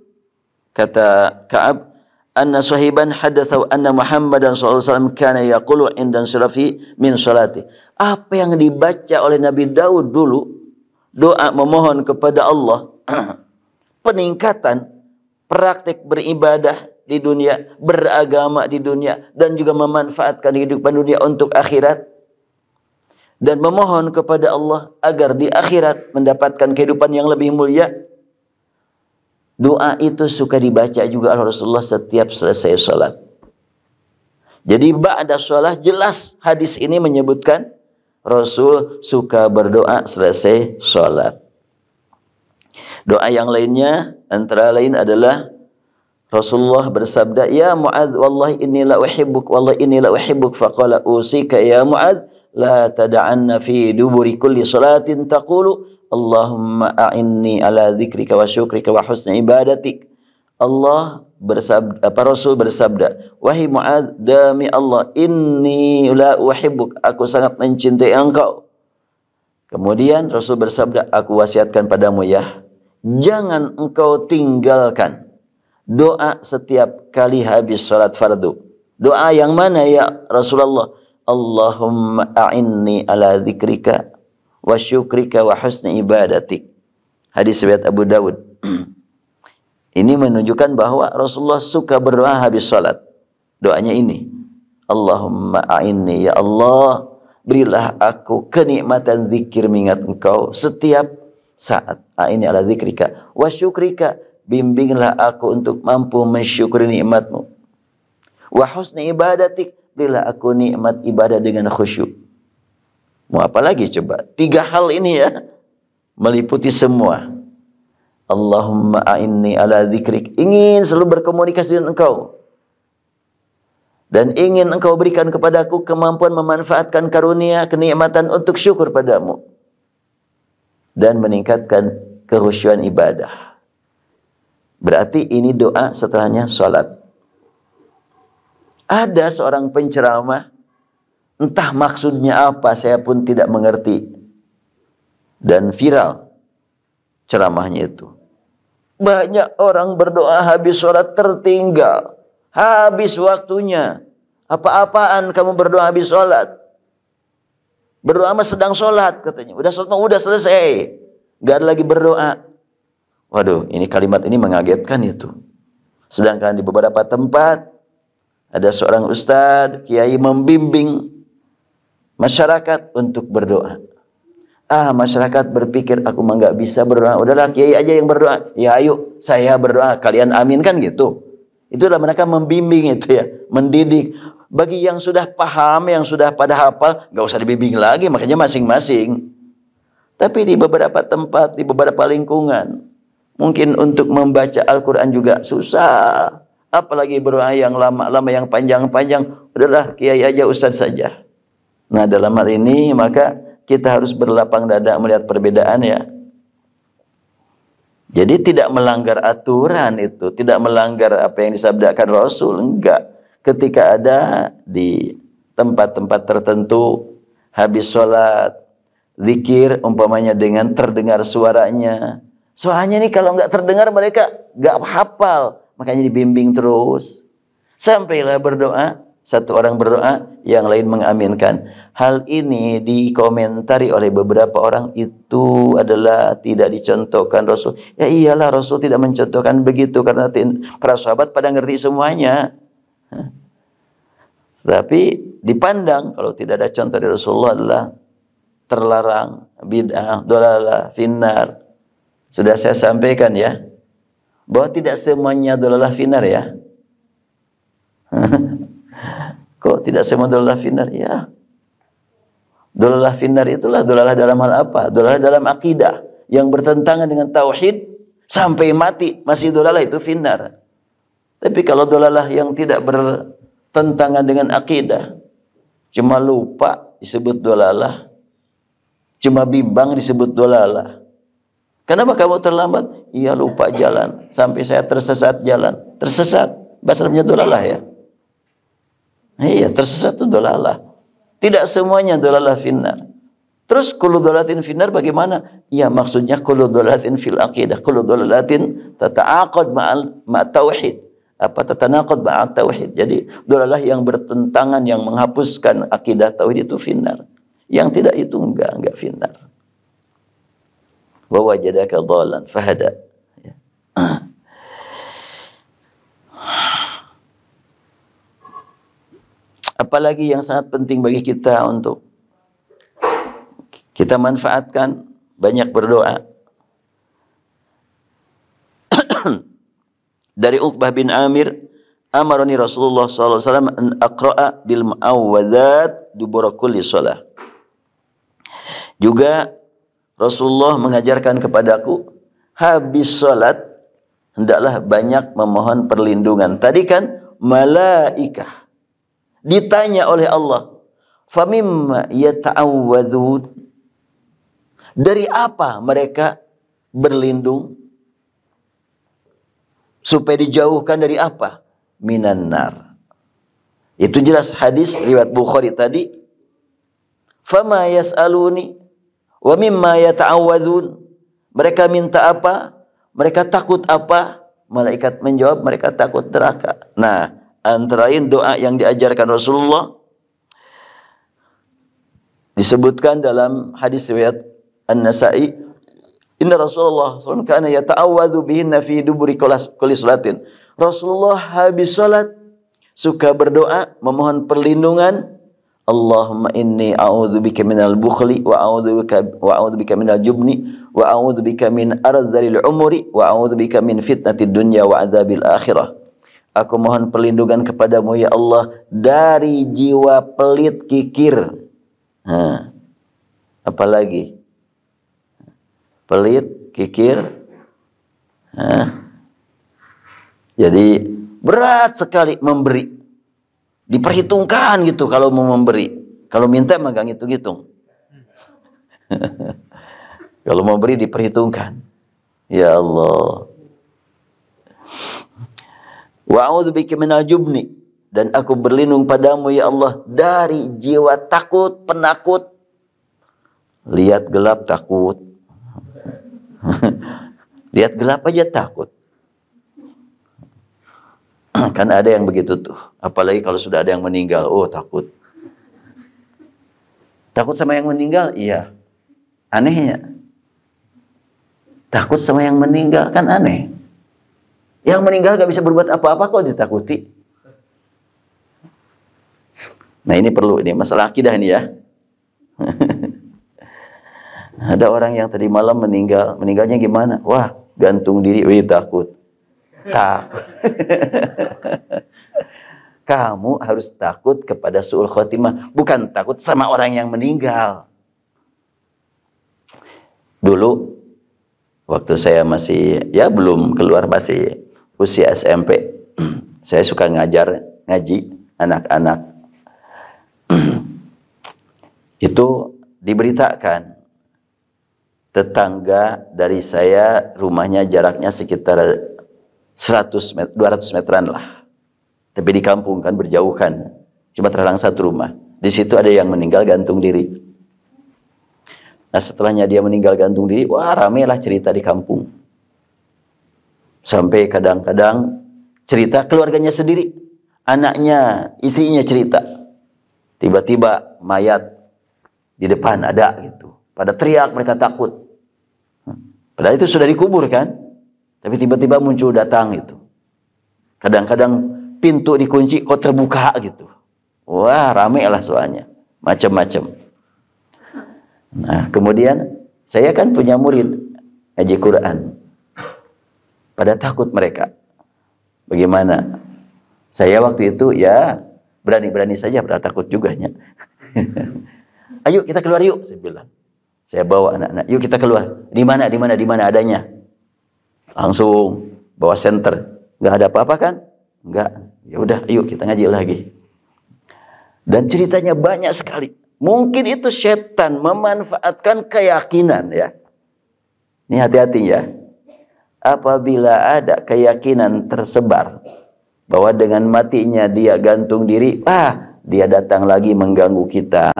kata Ka'ab anna sahiban haddatsahu anna Muhammadan sallallahu alaihi wasallam kana yaqulu inda sirafi min salati. Apa yang dibaca oleh Nabi Daud dulu, doa memohon kepada Allah peningkatan praktek beribadah di dunia, beragama di dunia, dan juga memanfaatkan kehidupan dunia untuk akhirat, dan memohon kepada Allah agar di akhirat mendapatkan kehidupan yang lebih mulia. Doa itu suka dibaca juga oleh Rasulullah setiap selesai sholat. Jadi ba'da sholat, jelas hadis ini menyebutkan Rasul suka berdoa selesai sholat. Doa yang lainnya antara lain adalah Rasulullah bersabda, ya Mu'adz, wallahi inni la uhibbuk, wallahi inni la uhibbuk, faqala usika ya Mu'adz, la tada'anna fi duburi kulli salatin taqulu, Allahumma a'inni ala dzikrika wa syukrika wa husni ibadatik. Allah bersabda, Rasul bersabda, wahai Mu'adz, demi Allah, inni la uhibbuk, aku sangat mencintai engkau. Kemudian Rasul bersabda, aku wasiatkan padamu ya, jangan engkau tinggalkan doa setiap kali habis salat fardu. Doa yang mana ya Rasulullah? Allahumma a'inni ala dzikrika wa syukrika wa husni ibadatik. Hadis riwayat Abu Dawud. Ini menunjukkan bahwa Rasulullah suka berdoa habis salat. Doanya ini, Allahumma a'inni, ya Allah, berilah aku kenikmatan zikir mengingat engkau setiap saat. A'inni ala zikrika wa syukrika, bimbinglah aku untuk mampu mensyukuri nikmatmu. Wa husni ibadatik, berilah aku nikmat ibadah dengan khusyuk. Mau apa lagi coba? 3 hal ini ya, meliputi semua. Allahumma a'inni ala dzikrik, ingin selalu berkomunikasi dengan engkau, dan ingin engkau berikan kepadaku kemampuan memanfaatkan karunia kenikmatan untuk syukur padamu dan meningkatkan kekhusyuan ibadah. Berarti ini doa setelahnya sholat. Ada seorang penceramah, entah maksudnya apa, saya pun tidak mengerti, dan viral ceramahnya itu. Banyak orang berdoa habis sholat tertinggal, habis waktunya. Apa-apaan kamu berdoa habis sholat? Berdoa mah sedang sholat katanya. Udah sholat mah udah selesai, gak ada lagi berdoa. Waduh, ini kalimat ini mengagetkan itu. Sedangkan di beberapa tempat ada seorang ustadz, kiai membimbing masyarakat untuk berdoa. Masyarakat berpikir, aku mah nggak bisa berdoa, udahlah kiai aja yang berdoa. Ya ayo, saya berdoa, kalian amin, kan gitu. Itulah mereka membimbing itu ya, mendidik. Bagi yang sudah paham, yang sudah pada hafal, nggak usah dibimbing lagi, makanya masing-masing. Tapi di beberapa tempat, di beberapa lingkungan, mungkin untuk membaca Al-Quran juga susah. Apalagi berdoa yang lama-lama, yang panjang-panjang. Udahlah, kiai aja, ustaz saja. Nah, dalam hal ini, maka kita harus berlapang dada melihat perbedaan ya. Jadi tidak melanggar aturan itu, tidak melanggar apa yang disabdakan Rasul, enggak. Ketika ada di tempat-tempat tertentu, habis sholat, zikir umpamanya dengan terdengar suaranya. Soalnya nih kalau nggak terdengar mereka nggak hafal, makanya dibimbing terus. Sampailah berdoa, satu orang berdoa, yang lain mengaminkan. Hal ini dikomentari oleh beberapa orang, itu adalah tidak dicontohkan Rasul. Ya iyalah, Rasul tidak mencontohkan begitu karena para sahabat pada ngerti semuanya. Tapi dipandang kalau tidak ada contoh dari Rasulullah adalah terlarang, bid'ah, dolalah, finnar. Sudah saya sampaikan ya, bahwa tidak semuanya dolalah finnar ya. Kok tidak semua dolalah finnar? Ya, dolalah finnar itulah dolalah dalam hal apa? Dolalah dalam akidah yang bertentangan dengan tauhid sampai mati masih dolalah, itu finnar. Tapi kalau dolalah yang tidak bertentangan dengan akidah, cuma lupa disebut dolalah, cuma bimbang disebut dolalah. Kenapa kamu terlambat? Iya, lupa jalan sampai saya tersesat jalan. Tersesat bahasa Arabnya dolalah ya. Iya, tersesat itu dolalah. Tidak semuanya dolalah finnar. Terus kullu dolatin finnar bagaimana? Ya, maksudnya kullu dolatin fil aqidah, kullu dolatin tata'aqad ma'at tauhid. Apa tatanaqad ma'at tauhid. Jadi dolalah yang bertentangan, yang menghapuskan akidah tauhid itu finnar. Yang tidak itu enggak finnar. Wa wajadaka dhalan fahada. Ya. Apalagi yang sangat penting bagi kita untuk kita manfaatkan, banyak berdoa. Dari Uqbah bin Amir, amarani Rasulullah sallallahu alaihi wasallam an aqra'a bil mu'awwadzat dubura kulli shalah. Juga Rasulullah mengajarkan kepadaku, habis salat hendaklah banyak memohon perlindungan. Tadi kan malaikah ditanya oleh Allah, famimma yata'awwadzun, dari apa mereka berlindung? Supaya dijauhkan dari apa? Minan nar. Itu jelas hadis riwayat Bukhari tadi. Fama yas'aluni wa mimma yata'awwadzun. Mereka minta apa? Mereka takut apa? Malaikat menjawab, mereka takut neraka. Nah, antara lain doa yang diajarkan Rasulullah disebutkan dalam hadis riwayat An-Nasa'i, inna Rasulullah SAW kana yata'awwadhu bihinna fi duburi kulli salatin. Rasulullah habis salat suka berdoa memohon perlindungan. Allahumma inni a'udzubika minal bukhli wa a'udzubika minal jubni wa a'udzubika min ardzalil umri wa a'udzubika min fitnatid dunya wa adzabil akhirah. Aku mohon perlindungan kepadamu ya Allah dari jiwa pelit kikir. Apalagi pelit, kikir. Jadi berat sekali memberi. Diperhitungkan gitu kalau mau memberi. Kalau minta emang gak ngitung-ngitung. Kalau mau beri diperhitungkan. Ya Allah. Wa a'udzubika minal jubni, dan aku berlindung padamu ya Allah dari jiwa takut, penakut. Lihat gelap takut. Lihat gelap aja takut. Kan ada yang begitu tuh. Apalagi kalau sudah ada yang meninggal, oh takut. Takut sama yang meninggal? Iya. Anehnya. Takut sama yang meninggal kan aneh. Yang meninggal gak bisa berbuat apa-apa kok ditakuti. Nah ini perlu, ini masalah akidah ini ya. Ada orang yang tadi malam meninggal. Meninggalnya gimana? Wah, gantung diri. Wih, takut. Takut. Kamu harus takut kepada su'ul khotimah. Bukan takut sama orang yang meninggal. Dulu waktu saya masih ya belum keluar, masih usia SMP, saya suka ngaji anak-anak. Itu diberitakan tetangga dari saya rumahnya jaraknya sekitar 100 meter, 200 meteran lah. Tapi di kampung kan berjauhan. Cuma terhalang satu rumah. Di situ ada yang meninggal gantung diri. Nah, setelahnya dia meninggal gantung diri, wah ramailah cerita di kampung. Sampai kadang-kadang cerita keluarganya sendiri. Anaknya, istrinya cerita. Tiba-tiba mayat di depan ada gitu. Pada teriak, mereka takut. Padahal itu sudah dikubur kan. Tapi tiba-tiba muncul datang itu. Kadang-kadang pintu dikunci kok terbuka gitu. Wah, rame lah soalnya. Macam-macam. Nah, kemudian saya kan punya murid ngaji Quran. Pada takut mereka. Bagaimana? Saya waktu itu ya berani-berani saja, pada takut juga. Ayo kita keluar yuk, saya bilang. Saya bawa anak-anak, yuk kita keluar. Di mana adanya? Langsung bawa senter. Nggak ada apa-apa kan? Nggak. Ya udah, yuk kita ngaji lagi. Dan ceritanya banyak sekali. Mungkin itu setan memanfaatkan keyakinan ya. Ini hati-hati ya. Apabila ada keyakinan tersebar bahwa dengan matinya dia gantung diri, dia datang lagi mengganggu kita.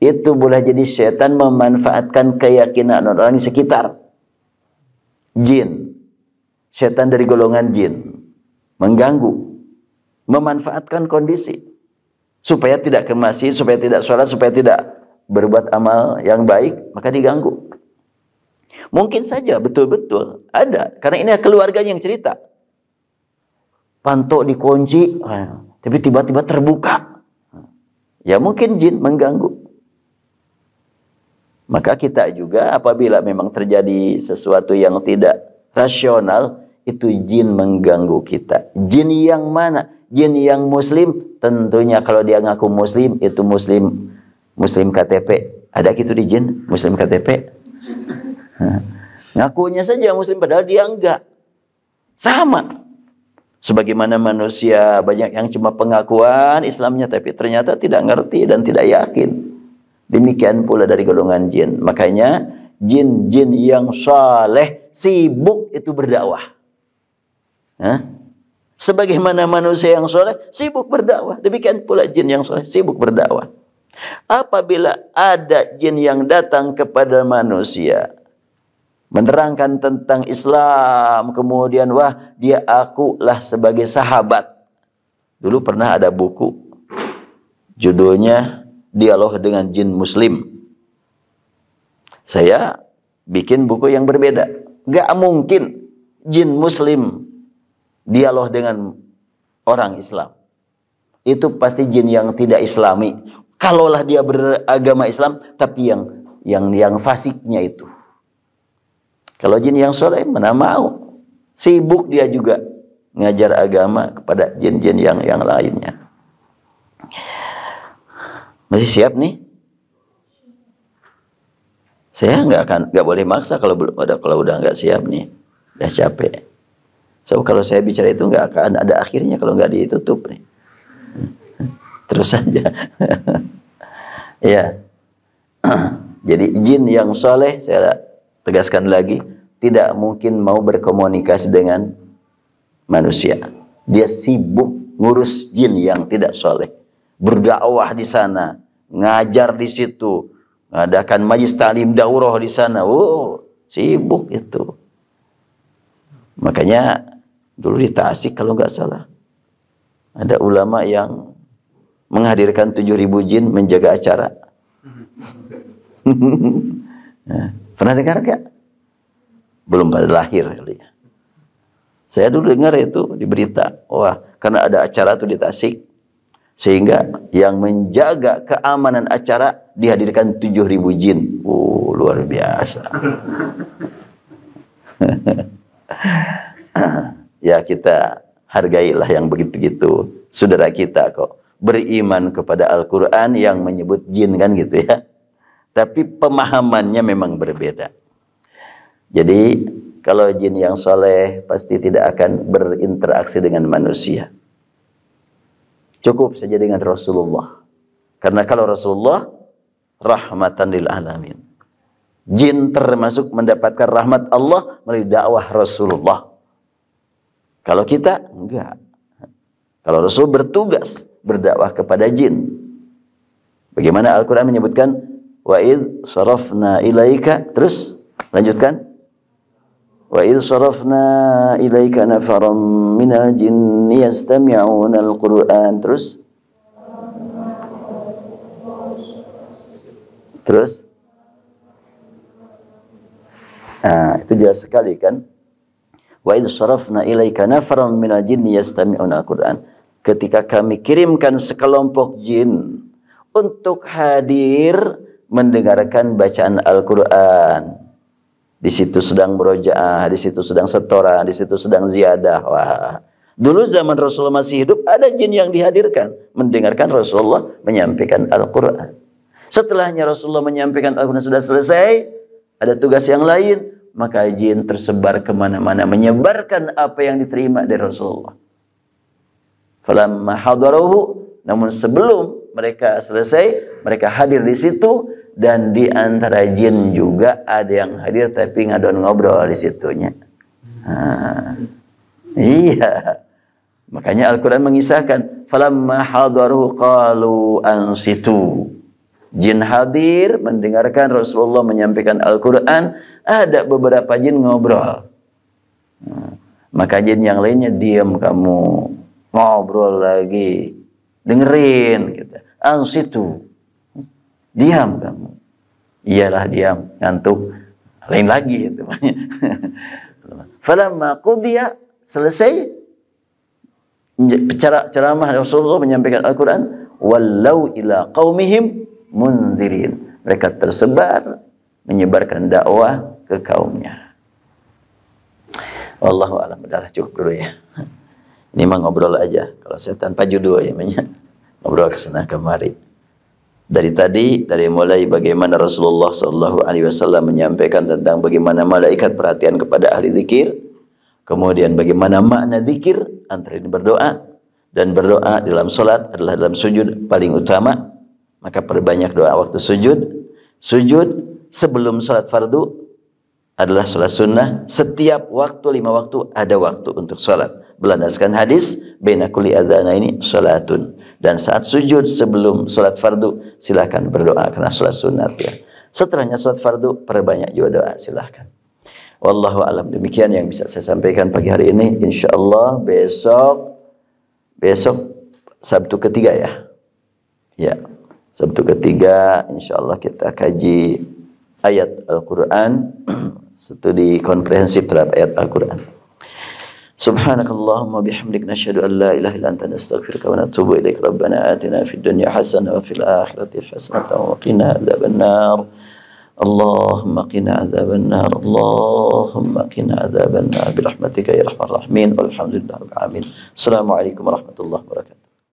Itu boleh jadi setan memanfaatkan keyakinan orang di sekitar. Jin. Setan dari golongan jin. Mengganggu. Memanfaatkan kondisi. Supaya tidak ke masjid, supaya tidak sholat, supaya tidak berbuat amal yang baik, maka diganggu. Mungkin saja, betul-betul ada. Karena ini keluarganya yang cerita. Pantok dikunci, tapi tiba-tiba terbuka. Ya mungkin jin mengganggu. Maka kita juga apabila memang terjadi sesuatu yang tidak rasional, itu jin mengganggu kita. Jin yang mana? Jin yang muslim, tentunya kalau dia ngaku muslim, itu muslim KTP. Ada gitu di jin, muslim KTP. Ngakunya saja muslim, padahal dia enggak. Sama. Sebagaimana manusia banyak yang cuma pengakuan Islamnya, tapi ternyata tidak ngerti dan tidak yakin. Demikian pula dari golongan jin. Makanya jin-jin yang saleh sibuk itu berdakwah. Sebagaimana manusia yang saleh sibuk berdakwah, demikian pula jin yang saleh sibuk berdakwah. Apabila ada jin yang datang kepada manusia menerangkan tentang Islam, kemudian dia akulah sebagai sahabat. Dulu pernah ada buku judulnya Dialog dengan Jin Muslim. Saya bikin buku yang berbeda. Gak mungkin jin muslim dialog dengan orang Islam. Itu pasti jin yang tidak islami. Kalaulah dia beragama Islam, tapi yang fasiknya itu. Kalau jin yang soleh, mana mau. Sibuk dia juga ngajar agama kepada jin-jin yang lainnya. Masih siap nih? Saya nggak boleh maksa kalau udah nggak siap nih, udah capek. So kalau saya bicara itu nggak akan ada akhirnya kalau nggak ditutup nih. Terus saja. Ya. Jadi jin yang soleh, saya tegaskan lagi, tidak mungkin mau berkomunikasi dengan manusia. Dia sibuk ngurus jin yang tidak soleh. Berdakwah di sana, ngajar di situ, ngadakan majlis ta'lim daurah di sana. Sibuk itu. Makanya dulu di Tasik kalau nggak salah, ada ulama yang menghadirkan 7.000 jin menjaga acara. Pernah dengar nggak? Belum pada lahir kali ya. Saya dulu dengar itu di berita. Karena ada acara itu di Tasik, sehingga yang menjaga keamanan acara dihadirkan 7.000 jin. Luar biasa. Ya kita hargailah yang begitu-gitu. Saudara kita kok beriman kepada Al-Quran yang menyebut jin kan gitu ya. tapi pemahamannya memang berbeda. Jadi kalau jin yang soleh pasti tidak akan berinteraksi dengan manusia. Cukup saja dengan Rasulullah. Karena kalau Rasulullah rahmatan lil alamin. Jin termasuk mendapatkan rahmat Allah melalui dakwah Rasulullah. Kalau kita enggak. Kalau Rasul bertugas berdakwah kepada jin. Bagaimana Al-Quran menyebutkan wa id sarafna ilaika, terus lanjutkan. Wa idh sarafna ilaika nafaram minal jinni yastami'una al-Qur'an, terus itu jelas sekali kan. Wa idh sarafna ilaika nafaram minal jinni yastami'una al-Qur'an, ketika kami kirimkan sekelompok jin untuk hadir mendengarkan bacaan Al-Quran. Di situ sedang murojaah, di situ sedang setoran, di situ sedang ziyadah. Wah. Dulu zaman Rasulullah masih hidup, ada jin yang dihadirkan mendengarkan Rasulullah menyampaikan Al-Quran. Setelahnya Rasulullah menyampaikan Al-Quran sudah selesai, ada tugas yang lain, maka jin tersebar kemana-mana menyebarkan apa yang diterima dari Rasulullah. Falamma hadaruhu, namun sebelum mereka selesai, mereka hadir di situ. Dan di antara jin juga ada yang hadir tapi ngadon ngobrol di situnya. Iya. Makanya Al-Quran mengisahkan, falamma hadaruhu qalu ansitu. Jin hadir mendengarkan Rasulullah menyampaikan Al-Quran, ada beberapa jin ngobrol. Maka jin yang lainnya diam kamu, ngobrol lagi, dengerin gitu. Ansitu. Diam kamu. Iyalah diam, ngantuk. Lain lagi itu. Falamma qudiya, selesai ceramah Rasulullah menyampaikan Al-Quran, wallau ila qaumihim mundirin. Mereka tersebar menyebarkan dakwah ke kaumnya. Wallahu a'lam. Udahlah cukup dulu ya. Ini mah ngobrol aja. Kalau saya tanpa judul ya, ngobrol kesana kemari. Dari mulai bagaimana Rasulullah SAW menyampaikan tentang bagaimana malaikat perhatian kepada ahli zikir, kemudian bagaimana makna zikir, antara ini berdoa, dan berdoa dalam solat adalah dalam sujud paling utama, maka perbanyak doa waktu sujud. Sujud sebelum solat fardu adalah solat sunnah. Setiap waktu 5 waktu ada waktu untuk solat, berlandaskan hadis baina kulli adzanaini salatun. Dan saat sujud sebelum sholat fardu, silahkan berdoa karena sholat sunat ya. Setelahnya sholat fardu, perbanyak juga doa, silahkan. Wallahu a'lam. Demikian yang bisa saya sampaikan pagi hari ini. InsyaAllah besok Sabtu ketiga ya. Ya, Sabtu ketiga InsyaAllah kita kaji ayat Al-Quran, studi komprehensif terhadap ayat Al-Quran. Subhanakallahumma bihamdik nashhadu an la ilaha illa anta nastaghfiruka wa natubu ilaik. Rabbana atina fid dunya hasanah wa fil akhirati hasanah wa qina adzabannar. Allahumma qina adzabannar. Allahumma qina adzabannar bi rahmatika ya arhamar rahimin. Walhamdulillahirabbil alamin. Assalamualaikum warahmatullahi wabarakatuh.